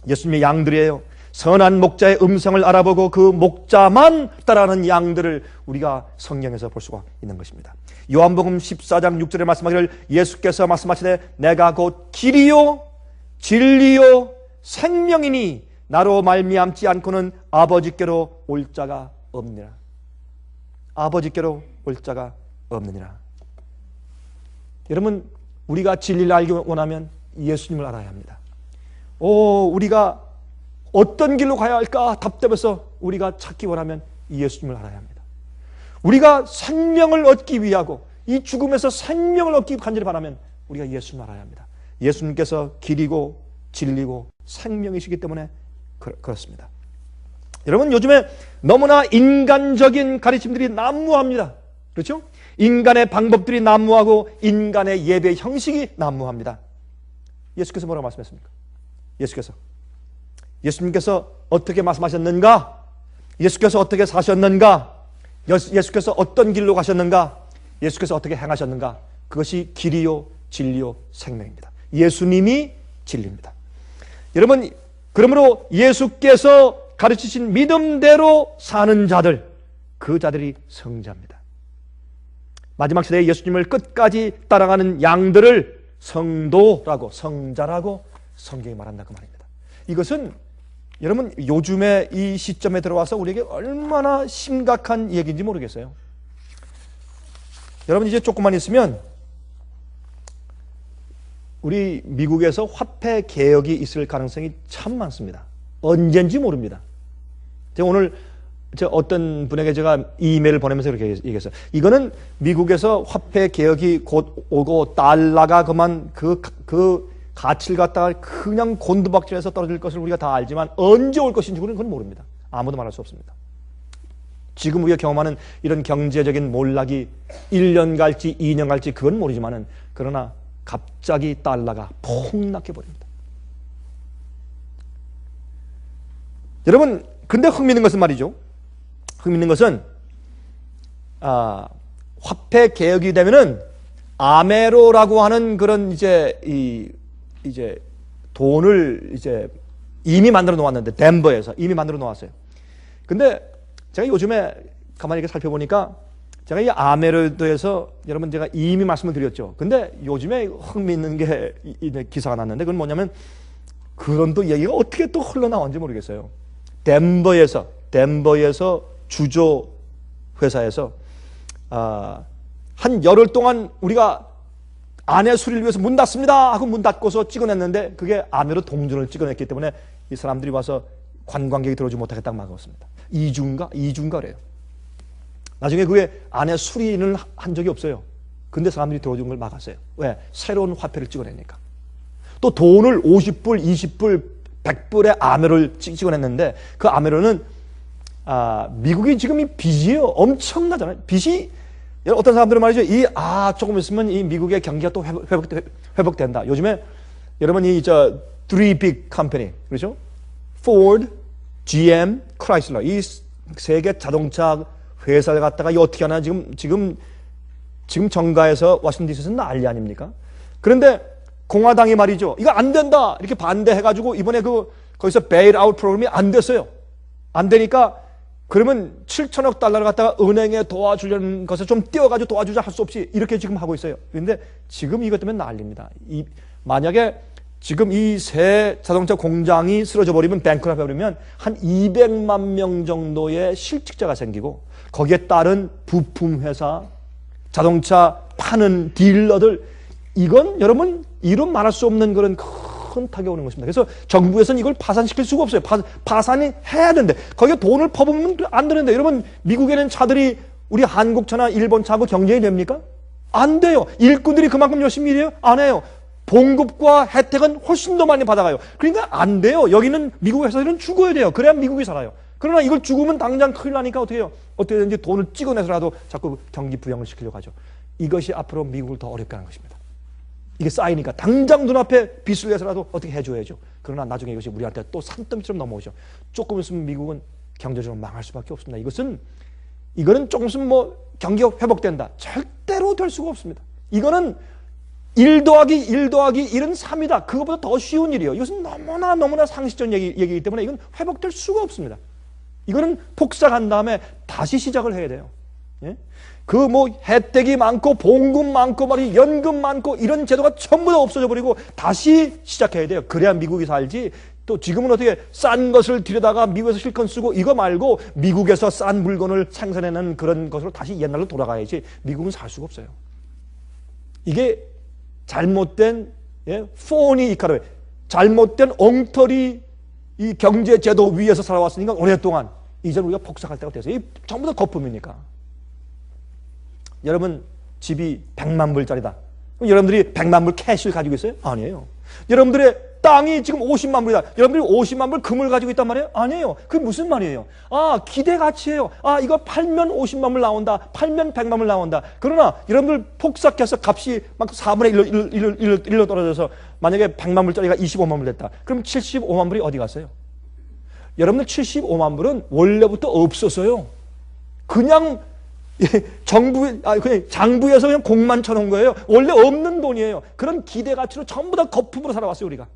예수님의 양들이에요. 선한 목자의 음성을 알아보고 그 목자만 따라가는 양들을 우리가 성경에서 볼 수가 있는 것입니다. 요한복음 14장 6절에 말씀하기를 예수께서 말씀하시되 내가 곧 길이요 진리요 생명이니 나로 말미암지 않고는 아버지께로 올 자가 없느니라. 아버지께로 올 자가 없느니라. 여러분 우리가 진리를 알기 원하면 예수님을 알아야 합니다. 우리가 어떤 길로 가야 할까 답답해서 우리가 찾기 원하면 예수님을 알아야 합니다. 우리가 생명을 얻기 위하고 이 죽음에서 생명을 얻기 간절히 바라면 우리가 예수님을 알아야 합니다. 예수님께서 길이고 진리고 생명이시기 때문에 그렇습니다. 여러분 요즘에 너무나 인간적인 가르침들이 난무합니다. 그렇죠? 인간의 방법들이 난무하고 인간의 예배 형식이 난무합니다. 예수께서 뭐라고 말씀했습니까? 예수님께서 어떻게 말씀하셨는가? 예수께서 어떻게 사셨는가? 예수께서 어떤 길로 가셨는가? 예수께서 어떻게 행하셨는가? 그것이 길이요 진리요 생명입니다. 예수님이 진리입니다. 여러분 그러므로 예수께서 가르치신 믿음대로 사는 자들, 그 자들이 성자입니다. 마지막 시대에 예수님을 끝까지 따라가는 양들을 성도라고, 성자라고 성경이 말한다 그 말입니다. 이것은 여러분 요즘에 이 시점에 들어와서 우리에게 얼마나 심각한 얘기인지 모르겠어요. 여러분 이제 조금만 있으면 우리 미국에서 화폐 개혁이 있을 가능성이 참 많습니다. 언젠지 모릅니다. 제가 오늘 어떤 분에게 제가 이메일을 보내면서 그렇게 얘기했어요. 이거는 미국에서 화폐 개혁이 곧 오고 달러가 그만 그 가치를 갖다가 그냥 곤두박질해서 떨어질 것을 우리가 다 알지만 언제 올 것인지 우리는 그건 모릅니다. 아무도 말할 수 없습니다. 지금 우리가 경험하는 이런 경제적인 몰락이 1년 갈지 2년 갈지 그건 모르지만은 그러나 갑자기 달러가 폭락해 버립니다. 여러분 근데 흥미있는 것은 말이죠. 흥미있는 것은 화폐 개혁이 되면은 아메로라고 하는 그런 이제 돈을 이제 이미 만들어 놓았는데 덴버에서 이미 만들어 놓았어요. 근데 제가 요즘에 가만히 이렇게 살펴보니까 제가 이 아메로에 대해서 여러분 제가 이미 말씀을 드렸죠. 근데 요즘에 흥미있는 게 기사가 났는데 그건 뭐냐면 그런 또 얘기가 어떻게 또 흘러나왔는지 모르겠어요. 덴버에서 주조 회사에서 한 열흘 동안 우리가 아내 수리를 위해서 문 닫습니다 하고 문 닫고서 찍어냈는데 그게 아메로 동전을 찍어냈기 때문에 이 사람들이 와서 관광객이 들어오지 못하게 딱 막았습니다. 2주인가래요. 나중에 그게 안에 수리는 한 적이 없어요. 근데 사람들이 들어오는 걸 막았어요. 왜? 새로운 화폐를 찍어내니까. 또 돈을 50불, 20불, 100불의 아메로를 찍어냈는데 그 아메로는 미국이 지금 이 빚이에요. 엄청나잖아요. 빚이 어떤 사람들은 말이죠. 조금 있으면 이 미국의 경기가 또 회복된다. 요즘에 여러분 three big company 그렇죠? Ford, GM, Chrysler 이 세계 자동차 회사를 갖다가 어떻게 하나 지금 정가에서 워싱턴 DC에서 난리 아닙니까? 그런데 공화당이 말이죠. 이거 안 된다 이렇게 반대해가지고 이번에 거기서 베일아웃 프로그램이 안 됐어요. 안 되니까 그러면 7천억 달러를 갖다가 은행에 도와주려는 것을 좀 띄워가지고 도와주자 할 수 없이 이렇게 지금 하고 있어요. 그런데 지금 이것 때문에 난립니다. 만약에 지금 이 새 자동차 공장이 쓰러져 버리면 뱅크럽트 해버리면 한 200만 명 정도의 실직자가 생기고 거기에 따른 부품 회사, 자동차 파는 딜러들 이건 여러분 이론 말할 수 없는 그런 큰 타격이 오는 것입니다. 그래서 정부에서는 이걸 파산시킬 수가 없어요. 파산이 해야 되는데 거기에 돈을 퍼부으면 안 되는데 여러분 미국에는 차들이 우리 한국 차나 일본 차하고 경쟁이 됩니까? 안 돼요. 일꾼들이 그만큼 열심히 일해요? 안 해요. 봉급과 혜택은 훨씬 더 많이 받아가요. 그러니까 안 돼요. 여기는 미국 회사들은 죽어야 돼요. 그래야 미국이 살아요. 그러나 이걸 죽으면 당장 큰일 나니까 어떻게 해요? 어떻게든지 돈을 찍어내서라도 자꾸 경기 부양을 시키려고 하죠. 이것이 앞으로 미국을 더 어렵게 하는 것입니다. 이게 쌓이니까 당장 눈앞에 빚을 내서라도 어떻게 해줘야죠. 그러나 나중에 이것이 우리한테 또 산더미처럼 넘어오죠. 조금 있으면 미국은 경제적으로 망할 수밖에 없습니다. 이거는 조금 있으면 경기가 회복된다. 절대로 될 수가 없습니다. 이거는 1 더하기 1 더하기 1은 3이다. 그것보다 더 쉬운 일이에요. 이것은 너무나 상식적인 얘기이기 때문에 이건 회복될 수가 없습니다. 이거는 폭삭한 다음에 다시 시작을 해야 돼요. 예? 혜택이 많고 봉급 많고 연금 많고 이런 제도가 전부 다 없어져 버리고 다시 시작해야 돼요. 그래야 미국이 살지. 또 지금은 어떻게 싼 것을 들여다가 미국에서 실컷 쓰고 이거 말고 미국에서 싼 물건을 생산해내는 그런 것으로 다시 옛날로 돌아가야지 미국은 살 수가 없어요. 이게 잘못된 포니 이카노미, 잘못된 엉터리 이 경제 제도 위에서 살아왔으니까 오랫동안 이제 우리가 폭삭할 때가 됐어요. 이 전부 다 거품이니까. 여러분 집이 100만 불짜리다. 그럼 여러분들이 100만 불 캐시를 가지고 있어요? 아니에요. 여러분들의 땅이 지금 50만 불이다. 여러분들이 50만 불 금을 가지고 있단 말이에요? 아니에요. 그게 무슨 말이에요? 기대 가치예요. 이거 팔면 50만 불 나온다. 팔면 100만 불 나온다. 그러나 여러분들 폭삭해서 값이 막 4분의 1로 떨어져서 만약에 100만 불짜리가 25만 불 됐다. 그럼 75만 불이 어디 갔어요? 여러분들 75만 불은 원래부터 없었어요. 그냥 그냥 장부에서 그냥 공만 쳐놓은 거예요. 원래 없는 돈이에요. 그런 기대 가치로 전부 다 거품으로 살아왔어요, 우리가.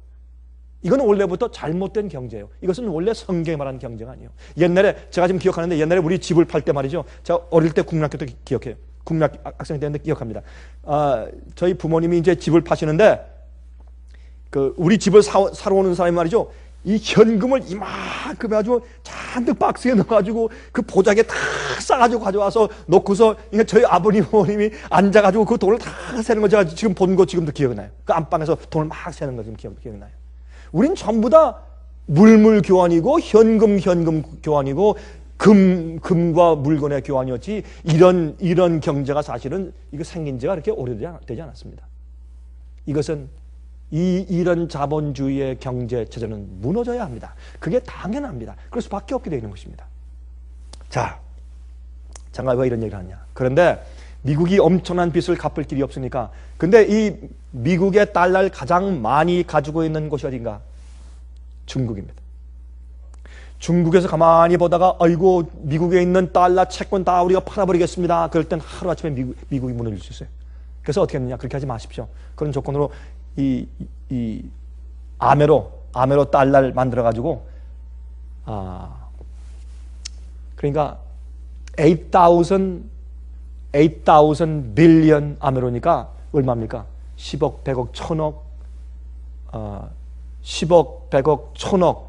이거는 원래부터 잘못된 경제예요. 이것은 원래 성경이 말하는 경제가 아니에요. 옛날에 제가 지금 기억하는데 옛날에 우리 집을 팔 때 말이죠. 제가 어릴 때 국민학교 때 기억해요. 국민학생 때였는데 기억합니다. 저희 부모님이 이제 집을 파시는데 우리 집을 사러 오는 사람이 말이죠. 이 현금을 이만큼 아주 잔뜩 박스에 넣어가지고 그 보자기에 다 싸가지고 가져와서 놓고서 저희 아버님, 어머님이 앉아가지고 그 돈을 다 세는 거 제가 지금 본 거 지금도 기억나요. 그 안방에서 돈을 막 세는 거 지금 기억나요. 우린 전부 다 물물 교환이고 현금 교환이고 금과 물건의 교환이었지 이런 경제가 사실은 이거 생긴 지가 그렇게 오래되지 않았습니다. 이것은 이런 자본주의의 경제 체제는 무너져야 합니다. 그게 당연합니다. 그럴 수밖에 없게 되는 것입니다. 자, 잠깐 왜 이런 얘기를 하냐. 그런데 미국이 엄청난 빚을 갚을 길이 없으니까. 근데 이 미국의 달러를 가장 많이 가지고 있는 곳이 어딘가? 중국입니다. 중국에서 가만히 보다가 아이고 미국에 있는 달러 채권 다 우리가 팔아버리겠습니다. 그럴 땐 하루아침에 미국이 무너질 수 있어요. 그래서 어떻게 했느냐. 그렇게 하지 마십시오. 그런 조건으로 이 아메로 달러를 만들어가지고 그러니까 8,000 8,000 빌리언 아메로니까 얼마입니까? 10억, 100억, 1000억, 10억, 100억, 1000억,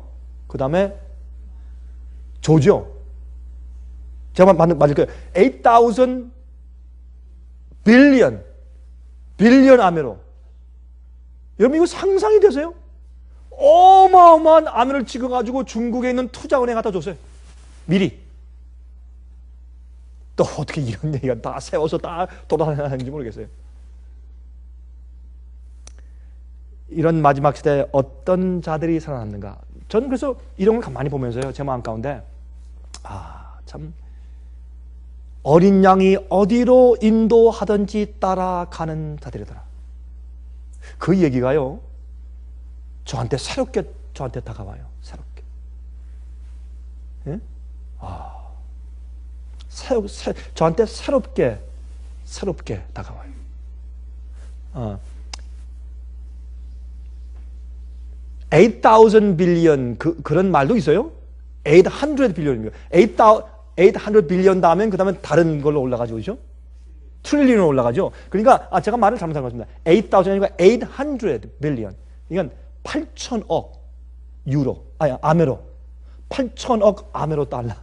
그 다음에 조죠. 제가 맞을 거예요. 8,000 빌리언 아메로. 여러분 이거 상상이 되세요? 어마어마한 아메를 찍어가지고 중국에 있는 투자은행에 갖다 줬어요. 미리. 또 어떻게 이런 얘기가 다 세워서 다 돌아다니는지 모르겠어요. 이런 마지막 시대에 어떤 자들이 살아남는가? 저는 그래서 이런 걸 가만히 보면서요, 제 마음 가운데 참 어린 양이 어디로 인도하든지 따라가는 자들이더라. 그 얘기가요, 저한테 새롭게 저한테 다가와요. 새롭게. 예? 저한테 새롭게 다가와요. 8,000 빌리언 그런 말도 있어요. 800 빌리언입니다. 800 빌리언 다음엔 그 다음에 다른 걸로 올라가죠, 그죠? 트릴리언으로 올라가죠. 그러니까 제가 말을 잘못한 것입니다. 8,000이 아니고 800 빌리언. 이건 8,000억 유로, 아메로. 8,000억 아메로 달러.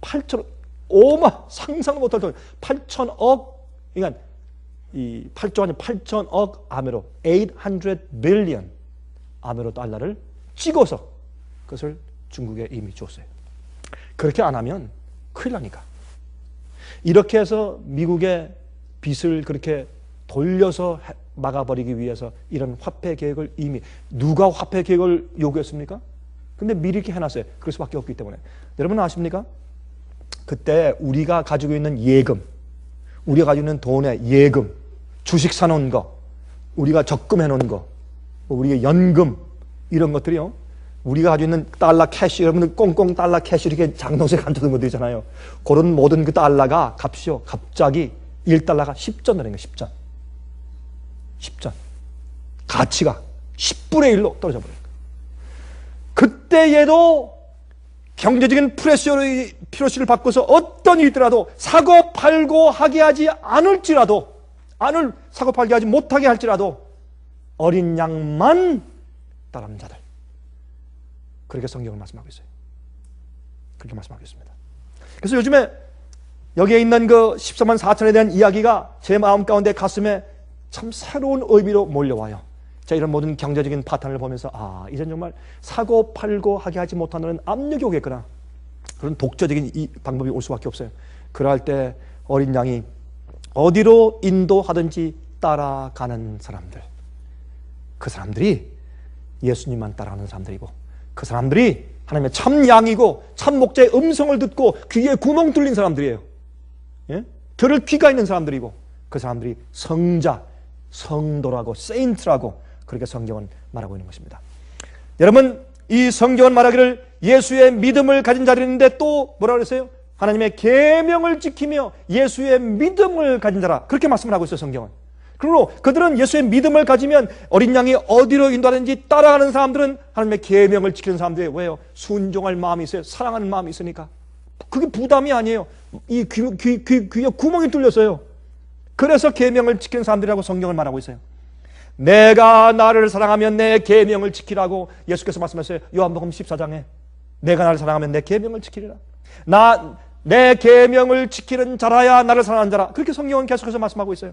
8,000억, 상상도 못할 돈. 8,000억, 그러니까 이 8조 아니 8,000억 아메로, 800 빌리언 아메로 달러를 찍어서 그것을 중국에 이미 줬어요. 그렇게 안 하면 큰일 나니까. 이렇게 해서 미국의 빚을 그렇게 돌려서 막아버리기 위해서 이런 화폐 계획을 이미, 누가 화폐 계획을 요구했습니까? 근데 미리 이렇게 해놨어요. 그럴 수밖에 없기 때문에. 여러분 아십니까? 그때 우리가 가지고 있는 예금, 우리가 가지고 있는 돈의 예금, 주식 사놓은 거, 우리가 적금해 놓은 거, 우리의 연금, 이런 것들이요, 우리가 가지고 있는 달러 캐시, 여러분들 꽁꽁 달러 캐시 이렇게 장롱에 감춰둔 것들 있잖아요. 그런 모든 그 달러가 값이요, 갑자기 1달러가 10전 되는 거예요. 10전. 가치가 10분의 1로 떨어져 버려요. 그때에도 경제적인 프레셔를 받고서 어떤 일이 있더라도 사고 팔고 하게 하지 않을지라도, 사고 팔게 하지 못하게 할지라도 어린 양만 따르는 자들. 그렇게 성경을 말씀하고 있어요. 그렇게 말씀하고 있습니다. 그래서 요즘에 여기에 있는 그 14만 4천에 대한 이야기가 제 마음 가운데 가슴에 참 새로운 의미로 몰려와요. 자, 이런 모든 경제적인 파탄을 보면서 이젠 정말 사고 팔고 하게 하지 못하는 압력이 오겠구나. 그런 독자적인 이 방법이 올 수밖에 없어요. 그럴 때 어린 양이 어디로 인도하든지 따라가는 사람들, 그 사람들이 예수님만 따라가는 사람들이고, 그 사람들이 하나님의 참 양이고 참 목자의 음성을 듣고 귀에 구멍 뚫린 사람들이에요. 예? 들을 귀가 있는 사람들이고, 그 사람들이 성자, 성도라고, 세인트라고 그렇게 성경은 말하고 있는 것입니다. 여러분, 이 성경은 말하기를 예수의 믿음을 가진 자들이 있는데 또 뭐라고 그랬어요? 하나님의 계명을 지키며 예수의 믿음을 가진 자라, 그렇게 말씀을 하고 있어요, 성경은. 그러므로 그들은 예수의 믿음을 가지면 어린 양이 어디로 인도하는지 따라가는 사람들은 하나님의 계명을 지키는 사람들이에요. 왜요? 순종할 마음이 있어요. 사랑하는 마음이 있으니까. 그게 부담이 아니에요. 이 귀에 구멍이 뚫렸어요. 그래서 계명을 지키는 사람들이라고 성경을 말하고 있어요. 내가 나를 사랑하면 내 계명을 지키라고 예수께서 말씀하셨어요. 요한복음 14장에 내가 나를 사랑하면 내 계명을 지키리라. 내 계명을 지키는 자라야 나를 사랑하는 자라. 그렇게 성경은 계속해서 말씀하고 있어요.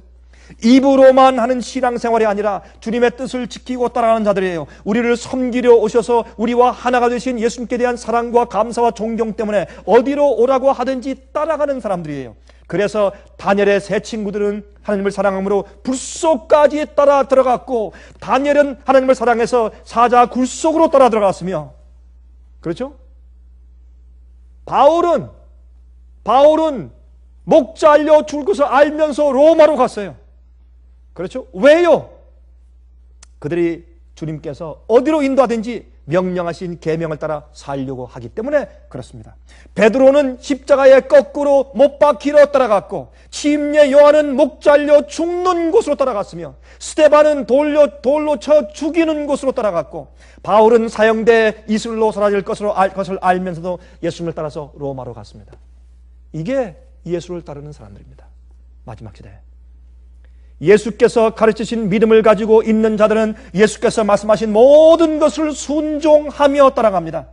입으로만 하는 신앙생활이 아니라 주님의 뜻을 지키고 따라가는 자들이에요. 우리를 섬기려 오셔서 우리와 하나가 되신 예수님께 대한 사랑과 감사와 존경 때문에 어디로 오라고 하든지 따라가는 사람들이에요. 그래서 다니엘의 세 친구들은 하나님을 사랑함으로 불속까지 따라 들어갔고, 다니엘은 하나님을 사랑해서 사자 굴속으로 따라 들어갔으며, 그렇죠? 바울은 목 잘려 죽을 것을 알면서 로마로 갔어요. 그렇죠? 왜요? 그들이 주님께서 어디로 인도하든지 명령하신 계명을 따라 살려고 하기 때문에 그렇습니다. 베드로는 십자가에 거꾸로 못 박히러 따라갔고, 침례 요한은 목 잘려 죽는 곳으로 따라갔으며, 스데반은 돌로 쳐 죽이는 곳으로 따라갔고, 바울은 사형돼 이슬로 사라질 것을 알면서도 예수님을 따라서 로마로 갔습니다. 이게 예수를 따르는 사람들입니다. 마지막 시대. 예수께서 가르치신 믿음을 가지고 있는 자들은 예수께서 말씀하신 모든 것을 순종하며 따라갑니다.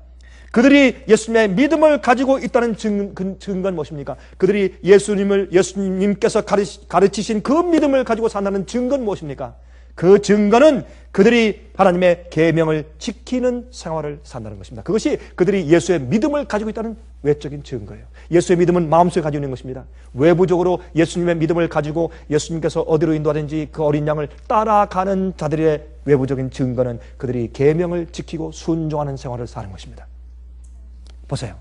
그들이 예수님의 믿음을 가지고 있다는 증거는 무엇입니까? 그들이 예수님께서 가르치신 그 믿음을 가지고 산다는 증거는 무엇입니까? 그 증거는 그들이 하나님의 계명을 지키는 생활을 산다는 것입니다. 그것이 그들이 예수의 믿음을 가지고 있다는 외적인 증거예요. 예수의 믿음은 마음속에 가지고 있는 것입니다. 외부적으로 예수님의 믿음을 가지고 예수님께서 어디로 인도하든지 그 어린 양을 따라가는 자들의 외부적인 증거는 그들이 계명을 지키고 순종하는 생활을 사는 것입니다. 보세요.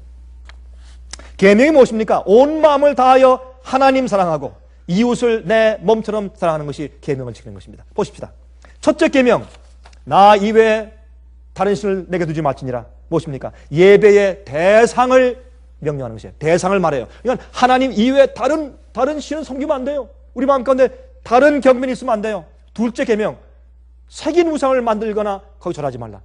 계명이 무엇입니까? 온 마음을 다하여 하나님 사랑하고 이웃을 내 몸처럼 사랑하는 것이 계명을 지키는 것입니다. 보십시다. 첫째 계명, 나 이외에 다른 신을 내게 두지 말지니라. 무엇입니까? 예배의 대상을 명령하는 것이에요. 대상을 말해요. 그러니까 하나님 이외에 다른 신은 섬기면 안 돼요. 우리 마음 가운데 다른 경배는 있으면 안 돼요. 둘째 계명, 새긴 우상을 만들거나 거기 절하지 말라.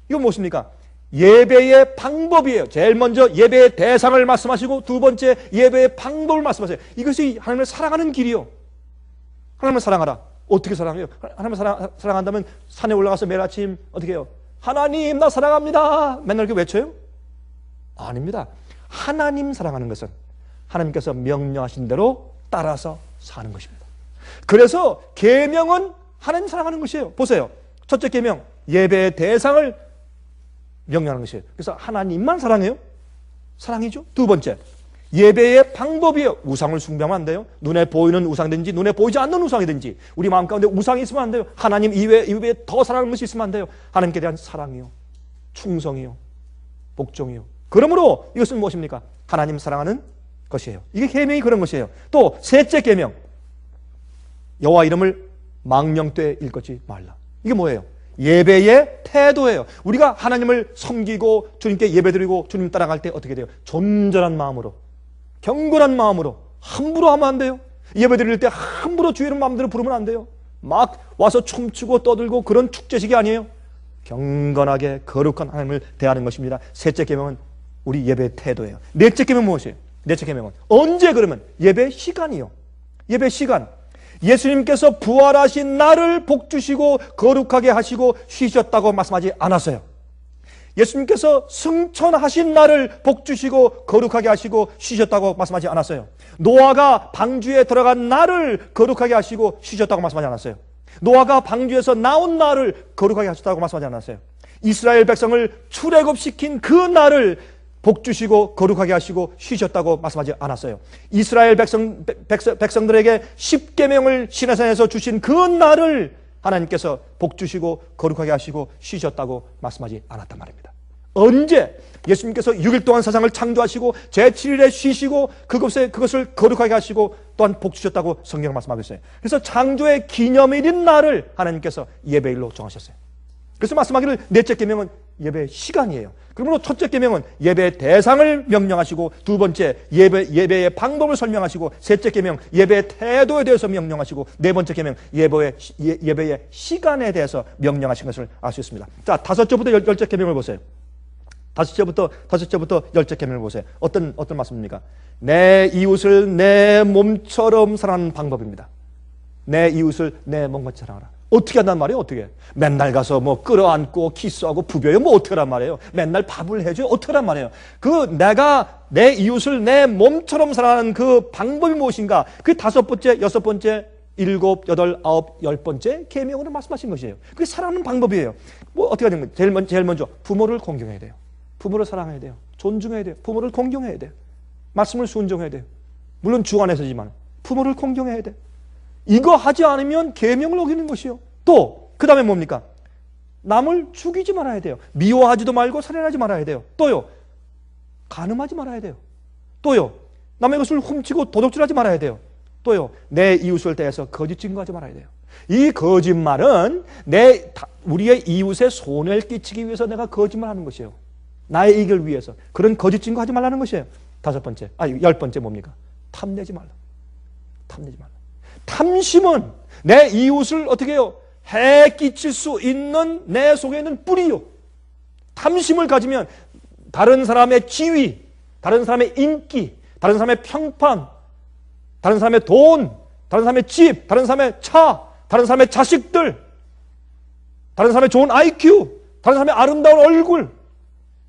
이건 무엇입니까? 예배의 방법이에요. 제일 먼저 예배의 대상을 말씀하시고 두 번째 예배의 방법을 말씀하세요. 이것이 하나님을 사랑하는 길이요. 하나님을 사랑하라. 어떻게 사랑해요? 하나님을 사랑한다면 산에 올라가서 매일 아침 어떻게 해요? 하나님 나 사랑합니다. 맨날 이렇게 외쳐요? 아닙니다. 하나님 사랑하는 것은 하나님께서 명령하신 대로 따라서 사는 것입니다. 그래서 계명은 하나님 사랑하는 것이에요. 보세요. 첫째 계명, 예배의 대상을 명령하는 것이에요. 그래서 하나님만 사랑해요? 사랑이죠. 두 번째, 예배의 방법이에요. 우상을 숭배하면 안 돼요. 눈에 보이는 우상이든지 눈에 보이지 않는 우상이든지 우리 마음 가운데 우상이 있으면 안 돼요. 하나님 이외에 더 사랑하는 것이 있으면 안 돼요. 하나님께 대한 사랑이요, 충성이요, 복종이요. 그러므로 이것은 무엇입니까? 하나님 사랑하는 것이에요. 이게 계명이 그런 것이에요. 또 셋째 계명, 여호와 이름을 망령되이 일컫지 말라. 이게 뭐예요? 예배의 태도예요. 우리가 하나님을 섬기고 주님께 예배드리고 주님 따라갈 때 어떻게 돼요? 존전한 마음으로, 경건한 마음으로. 함부로 하면 안 돼요. 예배드릴 때 함부로 주의 이름 마음대로 부르면 안 돼요. 막 와서 춤추고 떠들고 그런 축제식이 아니에요. 경건하게 거룩한 하나님을 대하는 것입니다. 셋째 계명은 우리 예배의 태도예요. 넷째 계명은 무엇이에요? 넷째 계명은 언제 그러면? 예배 시간이요. 예배 시간. 예수님께서 부활하신 날을 복주시고 거룩하게 하시고 쉬셨다고 말씀하지 않았어요. 예수님께서 승천하신 날을 복주시고 거룩하게 하시고 쉬셨다고 말씀하지 않았어요. 노아가 방주에 들어간 날을 거룩하게 하시고 쉬셨다고 말씀하지 않았어요. 노아가 방주에서 나온 날을 거룩하게 하셨다고 말씀하지 않았어요. 이스라엘 백성을 출애굽시킨 그 날을 복주시고 거룩하게 하시고 쉬셨다고 말씀하지 않았어요. 이스라엘 백성들에게 십계명을 시내산에서 주신 그 날을 하나님께서 복주시고 거룩하게 하시고 쉬셨다고 말씀하지 않았단 말입니다. 언제? 예수님께서 6일 동안 세상을 창조하시고 제7일에 쉬시고 그것을 거룩하게 하시고 또한 복주셨다고 성경은 말씀하고 있어요. 그래서 창조의 기념일인 날을 하나님께서 예배일로 정하셨어요. 그래서 말씀하기를 넷째 계명은 예배의 시간이에요. 그러므로 첫째 계명은 예배의 대상을 명령하시고, 두 번째 예배의 방법을 설명하시고, 셋째 계명 예배의 태도에 대해서 명령하시고, 네 번째 계명 예배의 시간에 대해서 명령하신 것을 알 수 있습니다. 자, 다섯째부터 열째 계명을 보세요. 다섯째부터 열째 계명을 보세요. 어떤 말씀입니까? 내 이웃을 내 몸처럼 사랑하는 방법입니다. 내 이웃을 내 몸같이 사랑하라. 어떻게 한단 말이에요? 어떻게? 맨날 가서 뭐 끌어안고 키스하고 부벼요? 뭐 어떻게 하란 말이에요? 맨날 밥을 해줘요? 어떻게 하란 말이에요? 내가 내 이웃을 내 몸처럼 사랑하는 그 방법이 무엇인가? 그 다섯 번째, 여섯 번째, 일곱, 여덟, 아홉, 열 번째 계명으로 말씀하신 것이에요. 그게 사랑하는 방법이에요. 뭐 어떻게 하는 거예요? 제일 먼저 부모를 공경해야 돼요. 부모를 사랑해야 돼요. 존중해야 돼요. 부모를 공경해야 돼요. 말씀을 순종해야 돼요. 물론 주 안에서지만 부모를 공경해야 돼요. 이거 하지 않으면 계명을 어기는 것이요. 또 그 다음에 뭡니까? 남을 죽이지 말아야 돼요. 미워하지도 말고 살인하지 말아야 돼요. 또요, 간음하지 말아야 돼요. 또요, 남의 것을 훔치고 도둑질하지 말아야 돼요. 또요, 내 이웃을 대해서 거짓 증거하지 말아야 돼요. 이 거짓말은 우리의 이웃에 손해를 끼치기 위해서 내가 거짓말하는 것이에요. 나의 이익을 위해서. 그런 거짓 증거하지 말라는 것이에요. 열 번째 뭡니까? 탐내지 말라. 탐내지 말라. 탐심은 내 이웃을 어떻게 해요? 해 끼칠 수 있는 내 속에 있는 뿌리요. 탐심을 가지면 다른 사람의 지위, 다른 사람의 인기, 다른 사람의 평판, 다른 사람의 돈, 다른 사람의 집, 다른 사람의 차, 다른 사람의 자식들, 다른 사람의 좋은 IQ, 다른 사람의 아름다운 얼굴,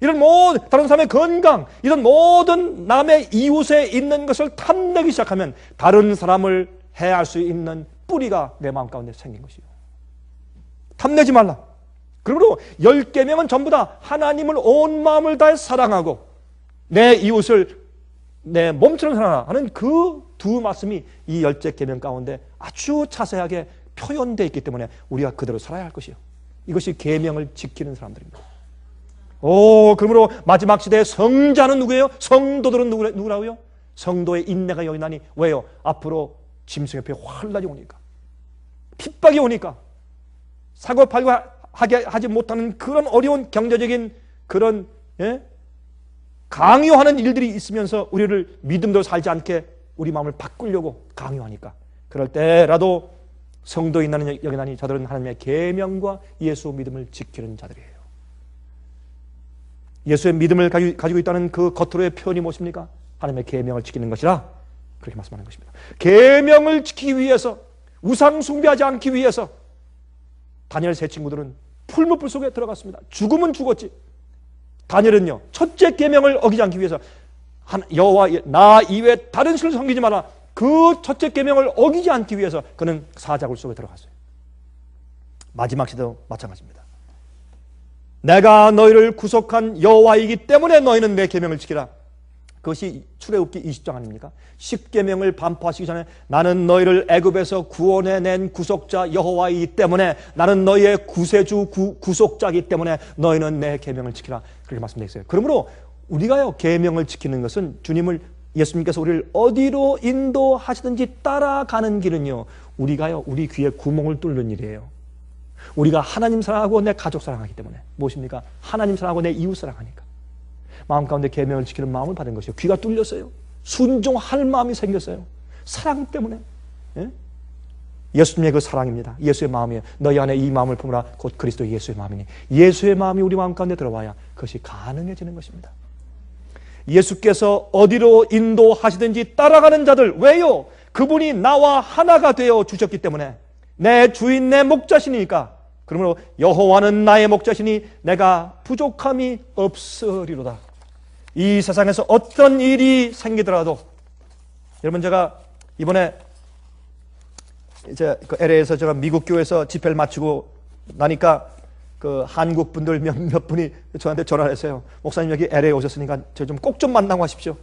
이런 모든 다른 사람의 건강, 이런 모든 남의 이웃에 있는 것을 탐내기 시작하면 다른 사람을 해할 수 있는 뿌리가 내 마음 가운데 생긴 것이요. 탐내지 말라. 그러므로 10계명은 전부 다 하나님을 온 마음을 다해 사랑하고 내 이웃을 내 몸처럼 사랑하라 하는 그 두 말씀이 이 10째 계명 가운데 아주 자세하게 표현되어 있기 때문에 우리가 그대로 살아야 할 것이요. 이것이 계명을 지키는 사람들입니다. 그러므로 마지막 시대의 성자는 누구예요? 성도들은 누구라고요? 성도의 인내가 여기나니. 왜요? 앞으로 짐승 옆에 환란이 오니까, 핍박이 오니까, 사고팔고 하지 못하는 그런 어려운 경제적인 그런 강요하는 일들이 있으면서 우리를 믿음대로 살지 않게 우리 마음을 바꾸려고 강요하니까, 그럴 때라도 성도인 나는 여기나니 저들은 하나님의 계명과 예수 믿음을 지키는 자들이에요. 예수의 믿음을 가지고 있다는 그 겉으로의 표현이 무엇입니까? 하나님의 계명을 지키는 것이라 그렇게 말씀하는 것입니다. 계명을 지키기 위해서, 우상 숭배하지 않기 위해서 다니엘 세 친구들은 풀무불 속에 들어갔습니다. 죽으면 죽었지. 다니엘은요, 첫째 계명을 어기지 않기 위해서 여호와 나 이외에 다른 신을 섬기지 마라, 그 첫째 계명을 어기지 않기 위해서 그는 사자굴 속에 들어갔어요. 마지막 시대도 마찬가지입니다. 내가 너희를 구속한 여호와이기 때문에 너희는 내 계명을 지키라. 그것이 출애굽기 20장 아닙니까? 10계명을 반포하시기 전에 나는 너희를 애굽에서 구원해낸 구속자 여호와이기 때문에, 나는 너희의 구세주 구속자이기 때문에 너희는 내 계명을 지키라, 그렇게 말씀되어 있어요. 그러므로 우리가요, 계명을 지키는 것은 예수님께서 우리를 어디로 인도하시든지 따라가는 길은요, 우리가요, 우리 귀에 구멍을 뚫는 일이에요. 우리가 하나님 사랑하고 내 가족 사랑하기 때문에. 무엇입니까? 하나님 사랑하고 내 이웃 사랑하니까. 마음 가운데 계명을 지키는 마음을 받은 것이요. 귀가 뚫렸어요. 순종할 마음이 생겼어요. 사랑 때문에. 예수님의 그 사랑입니다. 예수의 마음이에요. 너희 안에 이 마음을 품으라 곧 그리스도 예수의 마음이니. 예수의 마음이 우리 마음 가운데 들어와야 그것이 가능해지는 것입니다. 예수께서 어디로 인도하시든지 따라가는 자들. 왜요? 그분이 나와 하나가 되어 주셨기 때문에. 내 주인 내 목자시니까. 그러므로 여호와는 나의 목자시니 내가 부족함이 없으리로다. 이 세상에서 어떤 일이 생기더라도, 여러분, 제가 이번에 이제 그 LA에서 제가 미국 교회에서 집회를 마치고 나니까 그 한국 분들 몇 분이 저한테 전화를 했어요. 목사님 여기 LA 오셨으니까 저 좀 꼭 좀 만나고 하십시오.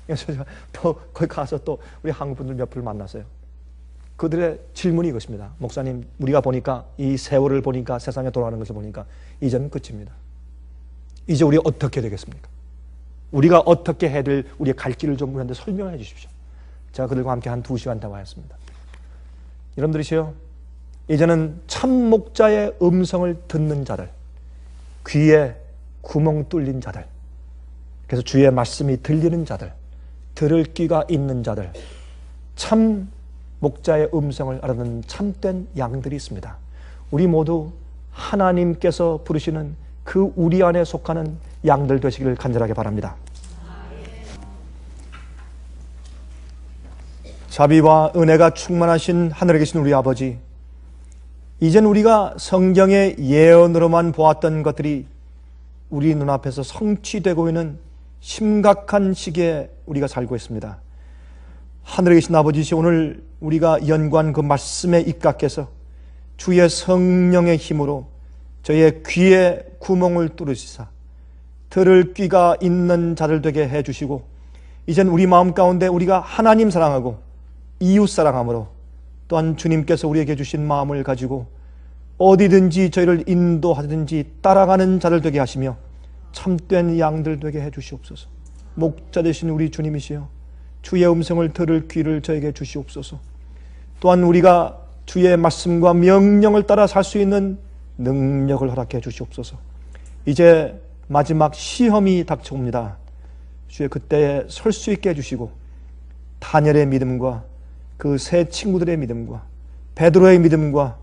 그래서 제가 또 거기 가서 또 우리 한국 분들 몇 분을 만났어요. 그들의 질문이 이것입니다. 목사님, 우리가 보니까 이 세월을 보니까, 세상에 돌아가는 것을 보니까 이제는 끝입니다. 이제 우리 어떻게 되겠습니까? 우리가 어떻게 해야 될 우리의 갈 길을 좀 우리한테 설명해 주십시오. 제가 그들과 함께 한 2시간 대화했습니다. 여러분들이시요, 이제는 참 목자의 음성을 듣는 자들, 귀에 구멍 뚫린 자들, 그래서 주의 말씀이 들리는 자들, 들을 귀가 있는 자들, 참 목자의 음성을 알아듣는 참된 양들이 있습니다. 우리 모두 하나님께서 부르시는 그 우리 안에 속하는 양들 되시기를 간절하게 바랍니다. 자비와 은혜가 충만하신 하늘에 계신 우리 아버지, 이젠 우리가 성경의 예언으로만 보았던 것들이 우리 눈앞에서 성취되고 있는 심각한 시기에 우리가 살고 있습니다. 하늘에 계신 아버지시, 오늘 우리가 연구한 그 말씀에 입각해서 주의 성령의 힘으로 저희의 귀에 구멍을 뚫으시사 들을 귀가 있는 자들 되게 해주시고, 이젠 우리 마음 가운데 우리가 하나님 사랑하고 이웃 사랑함으로 또한 주님께서 우리에게 주신 마음을 가지고 어디든지 저희를 인도하든지 따라가는 자들 되게 하시며 참된 양들 되게 해주시옵소서. 목자 되신 우리 주님이시여, 주의 음성을 들을 귀를 저에게 주시옵소서. 또한 우리가 주의 말씀과 명령을 따라 살 수 있는 능력을 허락해 주시옵소서. 이제 마지막 시험이 닥쳐옵니다. 주의 그때에 설 수 있게 해주시고, 다니엘의 믿음과 그 세 친구들의 믿음과 베드로의 믿음과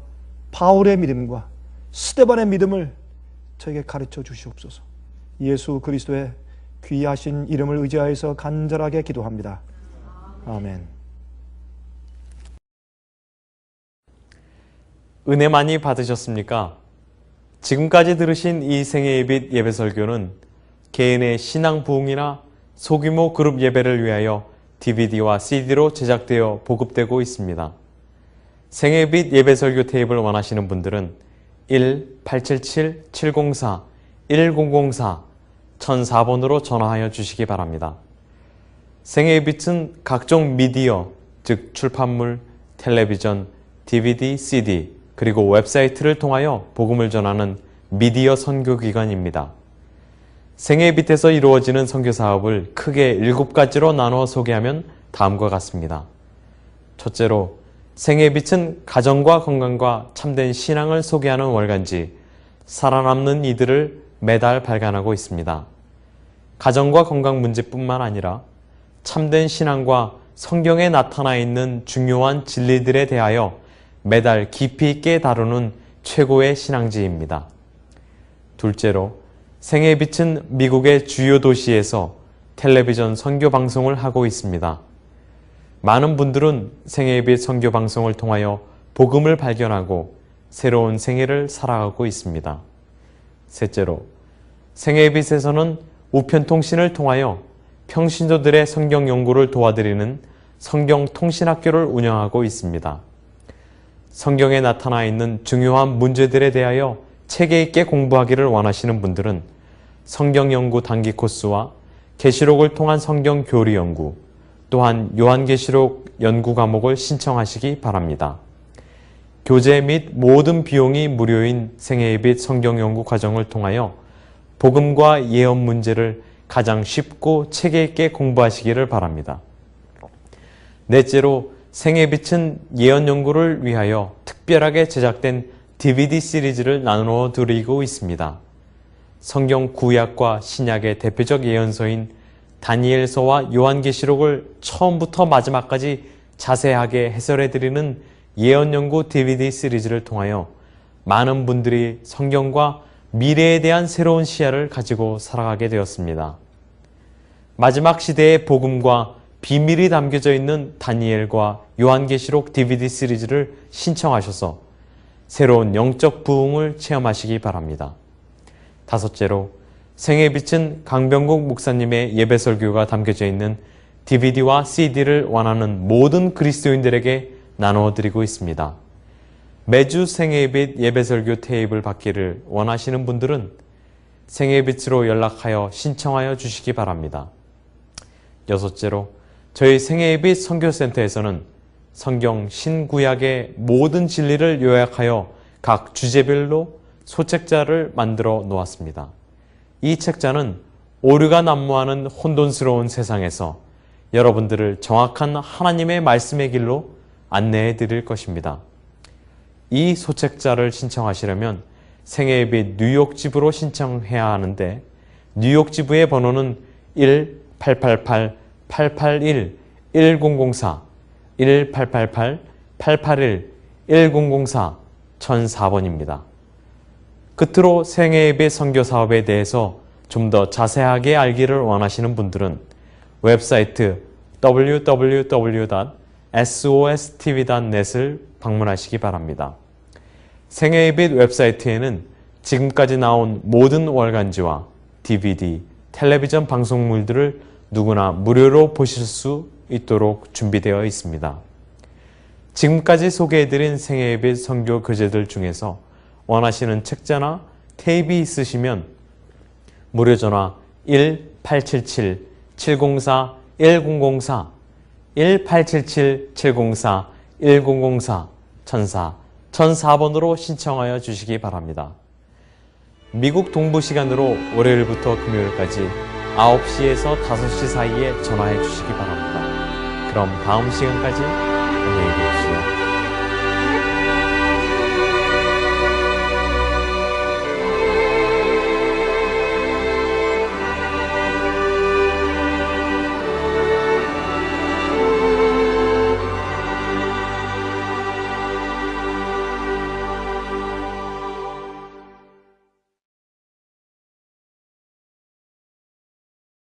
바울의 믿음과 스데반의 믿음을 저에게 가르쳐 주시옵소서. 예수 그리스도의 귀하신 이름을 의지하여서 간절하게 기도합니다. 아멘. 은혜 많이 받으셨습니까? 지금까지 들으신 이 생애예빛 예배 설교는 개인의 신앙 부흥이나 소규모 그룹 예배를 위하여 DVD와 CD로 제작되어 보급되고 있습니다. 생애빛 예배 설교 테이프를 원하시는 분들은 1-877-704-1004 1004번으로 전화하여 주시기 바랍니다. 생애빛은 각종 미디어, 즉 출판물, 텔레비전, DVD, CD, 그리고 웹사이트를 통하여 복음을 전하는 미디어 선교기관입니다. 생애빛에서 이루어지는 선교사업을 크게 7가지로 나누어 소개하면 다음과 같습니다. 첫째로, 생애빛은 가정과 건강과 참된 신앙을 소개하는 월간지 살아남는 이들을 매달 발간하고 있습니다. 가정과 건강 문제뿐만 아니라 참된 신앙과 성경에 나타나 있는 중요한 진리들에 대하여 매달 깊이 있게 다루는 최고의 신앙지입니다. 둘째로, 생애빛은 미국의 주요 도시에서 텔레비전 선교 방송을 하고 있습니다. 많은 분들은 생애빛 선교 방송을 통하여 복음을 발견하고 새로운 생애를 살아가고 있습니다. 셋째로, 생애빛에서는 우편통신을 통하여 평신도들의 성경 연구를 도와드리는 성경통신학교를 운영하고 있습니다. 성경에 나타나 있는 중요한 문제들에 대하여 체계 있게 공부하기를 원하시는 분들은 성경 연구 단기 코스와 계시록을 통한 성경 교리 연구, 또한 요한계시록 연구 과목을 신청하시기 바랍니다. 교재 및 모든 비용이 무료인 생애빛 성경 연구 과정을 통하여 복음과 예언 문제를 가장 쉽고 체계 있게 공부하시기를 바랍니다. 넷째로, 생애빛은 예언 연구를 위하여 특별하게 제작된 DVD 시리즈를 나누어 드리고 있습니다. 성경 구약과 신약의 대표적 예언서인 다니엘서와 요한계시록을 처음부터 마지막까지 자세하게 해설해 드리는 예언 연구 DVD 시리즈를 통하여 많은 분들이 성경과 미래에 대한 새로운 시야를 가지고 살아가게 되었습니다. 마지막 시대의 복음과 비밀이 담겨져 있는 다니엘과 요한계시록 DVD 시리즈를 신청하셔서 새로운 영적 부흥을 체험하시기 바랍니다. 다섯째로, 생애빛은 강병국 목사님의 예배 설교가 담겨져 있는 DVD와 CD를 원하는 모든 그리스도인들에게 나누어 드리고 있습니다. 매주 생애빛 예배 설교 테이프를 받기를 원하시는 분들은 생애빛으로 연락하여 신청하여 주시기 바랍니다. 여섯째로, 저희 생애빛 선교센터에서는 성경 신구약의 모든 진리를 요약하여 각 주제별로 소책자를 만들어 놓았습니다. 이 책자는 오류가 난무하는 혼돈스러운 세상에서 여러분들을 정확한 하나님의 말씀의 길로 안내해 드릴 것입니다. 이 소책자를 신청하시려면 생애빛 뉴욕 지부로 신청해야 하는데, 뉴욕 지부의 번호는 1-888-881-1004, 1-888-881-1004, 1004번입니다. 끝으로 생애예배 선교 사업에 대해서 좀 더 자세하게 알기를 원하시는 분들은 웹사이트 www.sostv.net을 방문하시기 바랍니다. 생애예빛 웹사이트에는 지금까지 나온 모든 월간지와 DVD, 텔레비전 방송물들을 누구나 무료로 보실 수 있도록 준비되어 있습니다. 지금까지 소개해드린 생애예빛 선교 교재들 중에서 원하시는 책자나 테이프 있으시면 무료 전화 1-877-704-1004, 1-877-704-1004, 1004번으로 신청하여 주시기 바랍니다. 미국 동부 시간으로 월요일부터 금요일까지 9시에서 5시 사이에 전화해 주시기 바랍니다. 그럼 다음 시간까지